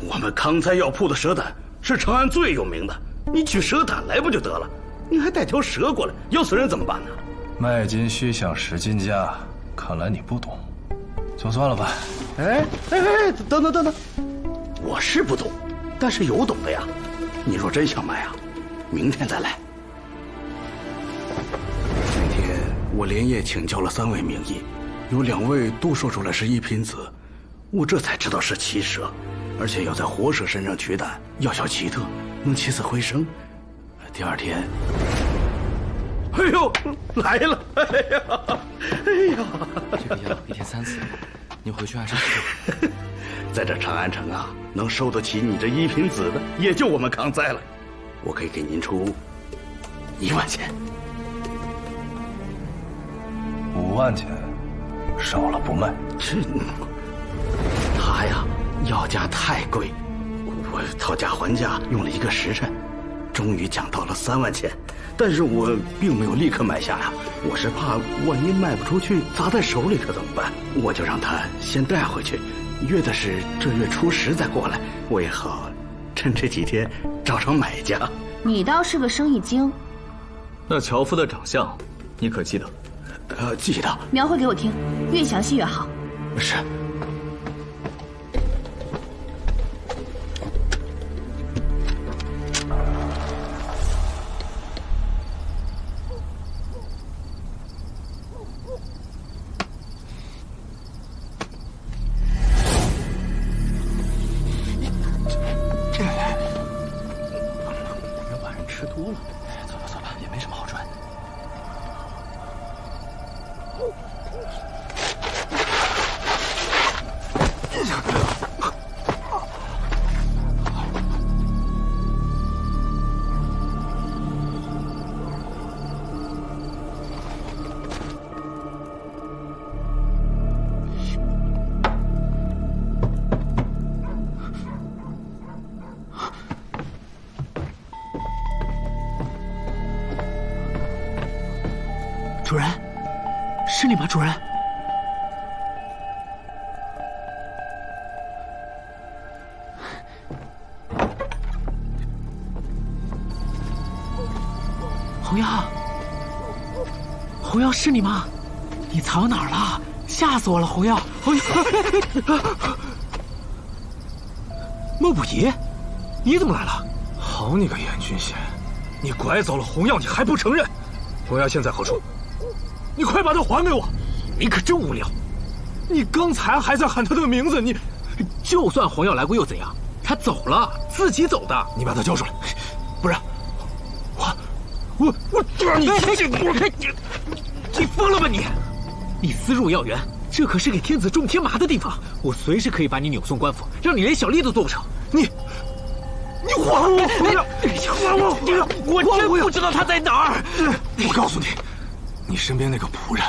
我们康财药铺的蛇胆是长安最有名的，你取蛇胆来不就得了？你还带条蛇过来，要死人怎么办呢？
卖金须向10金加，看来你不懂，就算了吧。
哎，等，我是不懂，但是有懂的呀。你若真想买啊，明天再来。那天我连夜请教了3位名医，有2位都说出来是一品子，我这才知道是奇蛇，而且要在活蛇身上取胆，药效奇特，能起死回生。第2天，哎呦，来了！哎呀，
这个药1天3次，你回去按时吃。
在这长安城啊，能收得起你这一品子的，也就我们康哉了。我可以给您出1万钱。
5万钱，少了不卖。
他呀，药价太贵，我讨价还价用了1个时辰，终于讲到了3万钱。但是我并没有立刻买下呀，我是怕万一卖不出去，砸在手里可怎么办？我就让他先带回去，约的是这月初10再过来，我也好趁这几天找上买家。
你倒是个生意精。
那樵夫的长相，你可记得？
记得。
描绘给我听，越详细越好。
是。
吃多了，走吧，也没什么好赚。
主人，是你吗？主人，红药，是你吗？你藏哪儿了？吓死我了，红药！
莫不疑，你怎么来了？好你个严君贤，你拐走了红药，你还不承认？红药现在何处？你快把它还给我！
你可真无聊！
你刚才还在喊他的名字，你
就算红药来过又怎样？他走了，自己走的。
你把他交出来，不然我
让你你疯了吧你！你私入药园，这可是给天子种天麻的地方，我随时可以把你扭送官府，让你连小吏都做不成。你还我！还我！我真不知道他在哪儿。
我告诉你，你身边那个仆人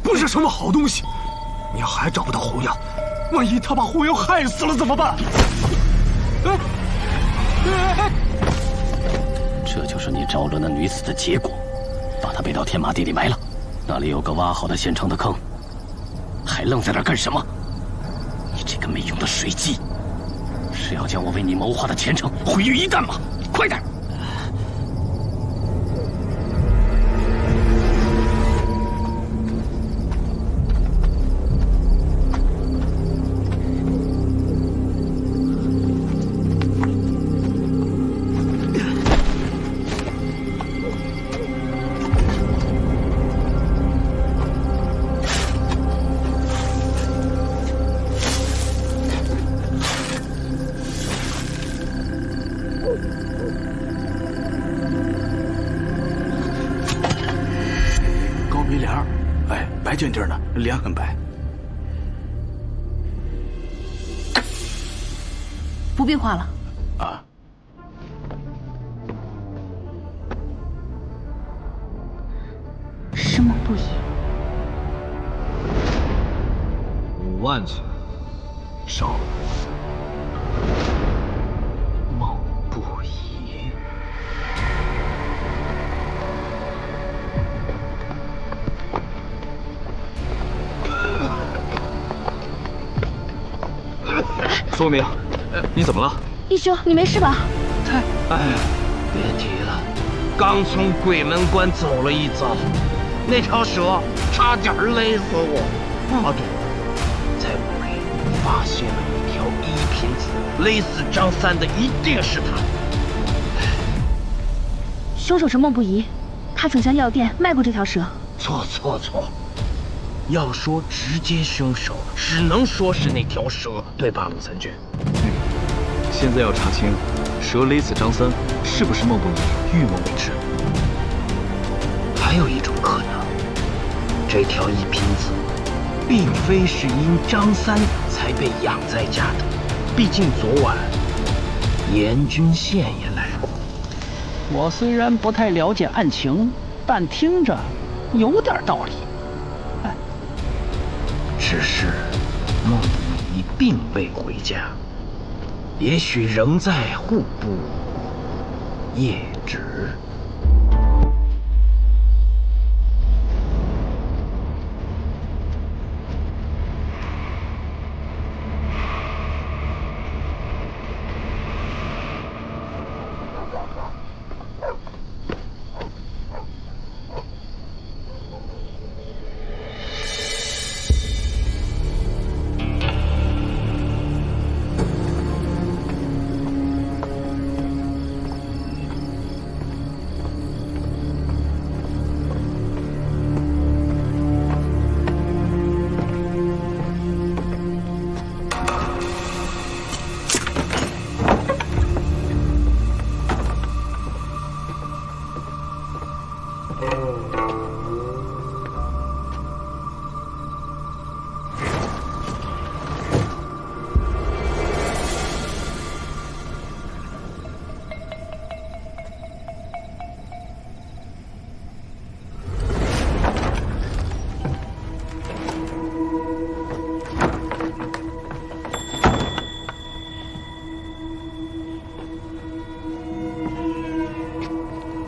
不是什么好东西，你还找不到红药，万一他把红药害死了怎么办？
这就是你招惹那女子的结果，把她背到天麻地里埋了，那里有个挖好的现成的坑，还愣在那儿干什么？你这个没用的水鸡，是要将我为你谋划的前程毁于一旦吗？快点！
静地呢，脸很白。
不必画了。
啊。
师梦不已。
5万次，
少。梦不已。
苏明，你怎么了？
义兄，你没事吧？
哎，别提了，刚从鬼门关走了一遭，那条蛇差点勒死我。哦，对，在屋里发现了一条一品子，勒死张三的一定是他。
凶手是孟不疑，他曾向药店卖过这条蛇。
错，要说直接凶手，只能说是那条蛇，对吧，陆三军？
现在要查清蛇勒死张三是不是孟不疑预谋为之。
还有一种可能，这条一品子并非是因张三才被养在家的，毕竟昨晚严君宪也来了。
我虽然不太了解案情，但听着有点道理。
只是孟不疑并未回家，也许仍在户部夜职。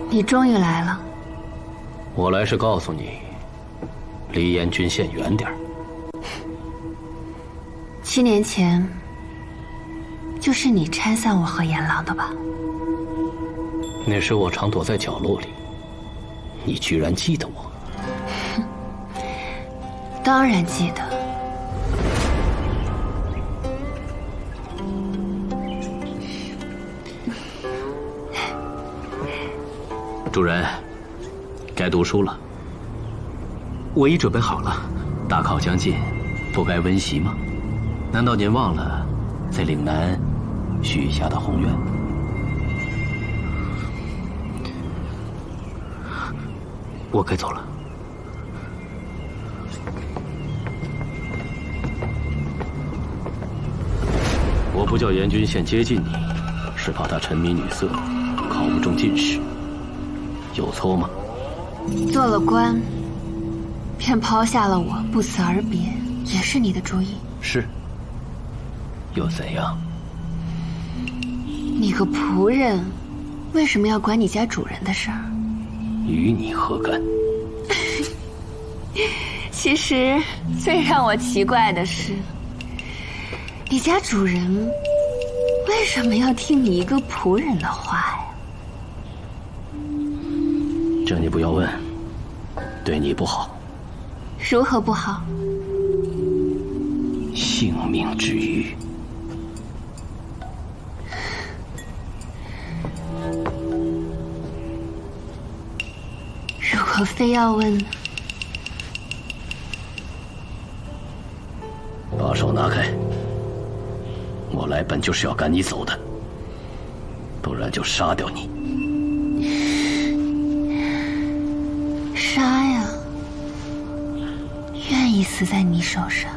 你终于来了。
我来是告诉你，离严君宪远点儿。
7年前，就是你拆散我和阎郎的吧？
那时我常躲在角落里，你居然记得我？
当然记得。
主人，该读书了。
我已准备好了。
大考将近，不该温习吗？难道您忘了在岭南许下的宏愿？
我该走了。
我不叫严君宪接近你，是怕他沉迷女色，考不中进士。有错吗？
做了官，便抛下了我，不辞而别，也是你的主意。
是。又怎样？
你个仆人，为什么要管你家主人的事儿？
与你何干？
其实最让我奇怪的是，你家主人为什么要听你一个仆人的话呀？
这你不要问，对你不好。
如何不好？
性命之余。
如果非要问呢？
把手拿开！我来本就是要赶你走的，不然就杀掉你。
杀呀！
意死在你手上。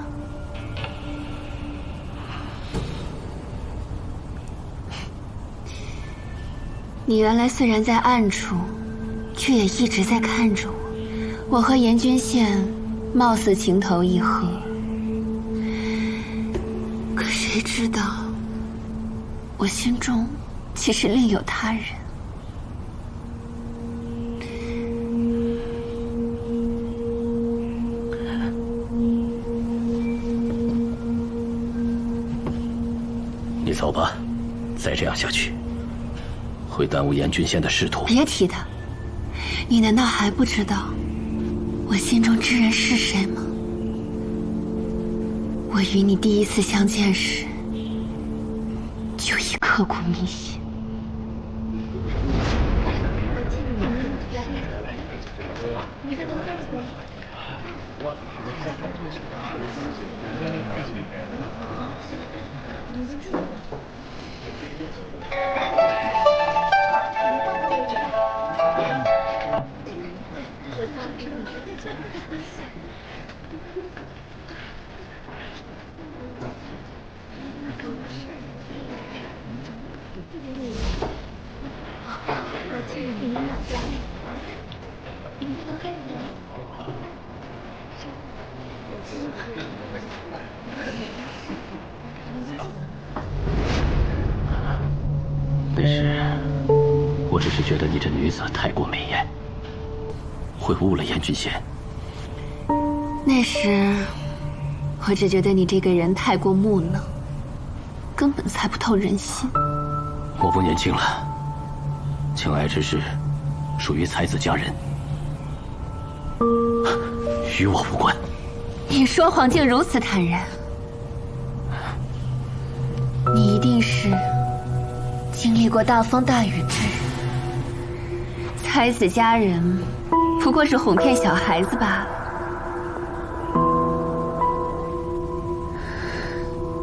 你原来虽然在暗处，却也一直在看着我。我和严君羡貌似情投意合，可谁知道，我心中其实另有他人。
你走吧，再这样下去，会耽误严君羡的仕途。
别提他，你难道还不知道我心中之人是谁吗？我与你第一次相见时，就已刻骨铭心。
那时，我只是觉得你这女子太过美艳，会误了严君羡。
那时，我只觉得你这个人太过木讷，根本猜不透人心。
我不年轻了，情爱之事属于才子佳人，与我无关。
你说谎竟如此坦然，你一定是经历过大风大雨之人。才子佳人不过是哄骗小孩子罢了。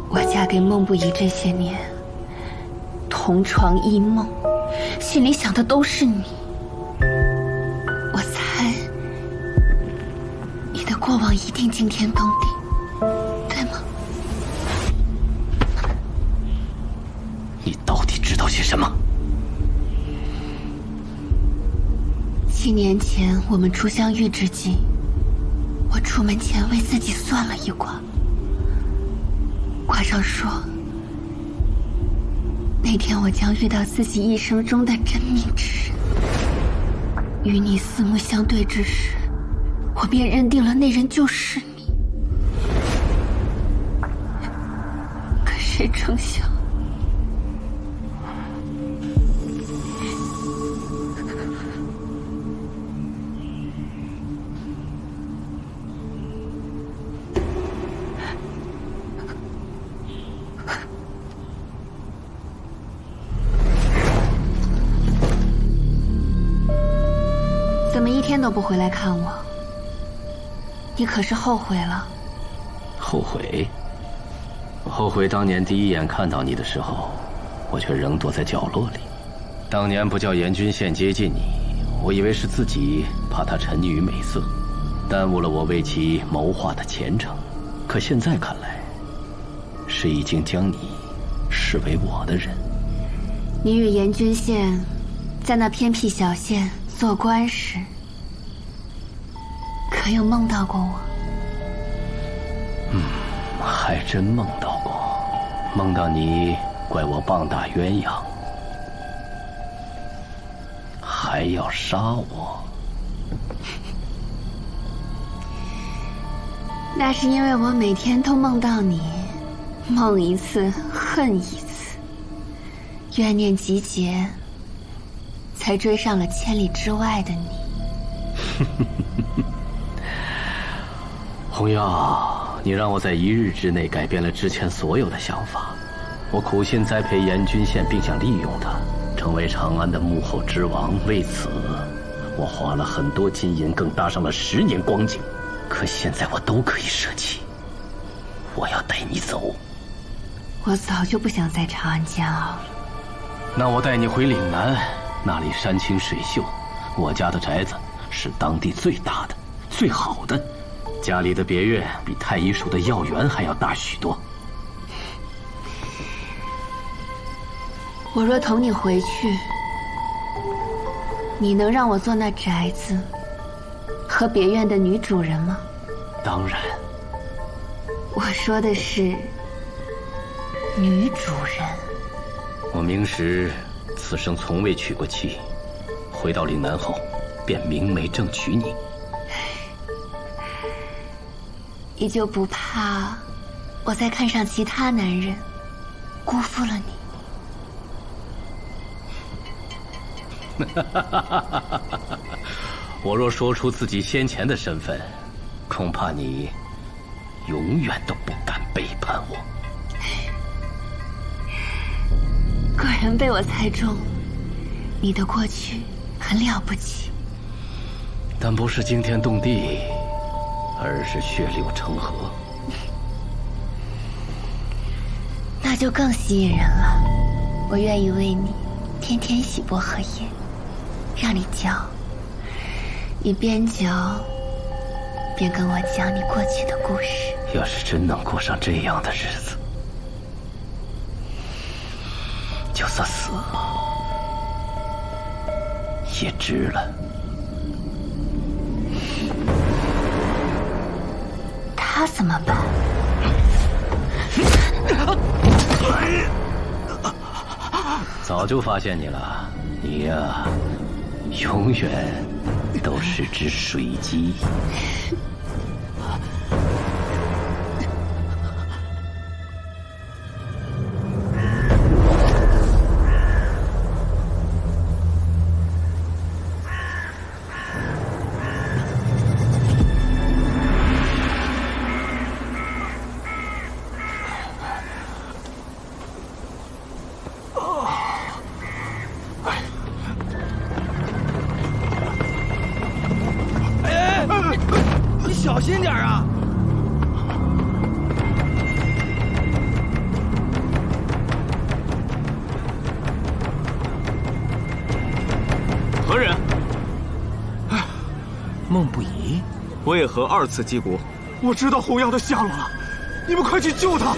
我嫁给孟不疑这些年，同床异梦，心里想的都是你。我猜你的过往一定惊天动地，对吗？
你到底知道些什么
？7年前我们初相遇之际，我出门前为自己算了一卦，卦上说，那天我将遇到自己一生中的真命之人。与你四目相对之时，我便认定了那人就是你。可谁成想，怎么一天都不回来看我？你可是后悔了？
后悔？后悔当年第一眼看到你的时候，我却仍躲在角落里。当年不叫严君羡接近你，我以为是自己怕他沉溺于美色，耽误了我为其谋划的前程。可现在看来，是已经将你视为我的人。
你与严君羡在那偏僻小县做官时，可有梦到过我？
还真梦到过，梦到你怪我棒打鸳鸯，还要杀我。
那是因为我每天都梦到你，梦一次恨一次，怨念集结，才追上了千里之外的你。
红药，你让我在1日之内改变了之前所有的想法。我苦心栽培严君羡，并想利用他成为长安的幕后之王。为此，我花了很多金银，更搭上了10年光景。可现在我都可以舍弃。我要带你走。
我早就不想在长安煎熬了。
那我带你回岭南，那里山清水秀，我家的宅子是当地最大的、最好的。家里的别院比太医署的药园还要大许多。
我若同你回去，你能让我做那宅子和别院的女主人吗？
当然。
我说的是女主人。
我明时此生从未娶过妻，回到岭南后，便明媒正娶你。
你就不怕我再看上其他男人，辜负了你？
我若说出自己先前的身份，恐怕你永远都不敢背叛我。
果然被我猜中，你的过去很了不起，
但不是惊天动地，而是血流成河。
那就更吸引人了。我愿意为你天天洗薄荷叶，让你嚼，你边嚼边跟我讲你过去的故事。
要是真能过上这样的日子，就算死也值了。
他怎么办？
早就发现你了，你呀，永远都是只水鸡。
小心点啊！
何人？
孟不疑，
为何二次击鼓？
我知道洪耀的下落了，你们快去救他！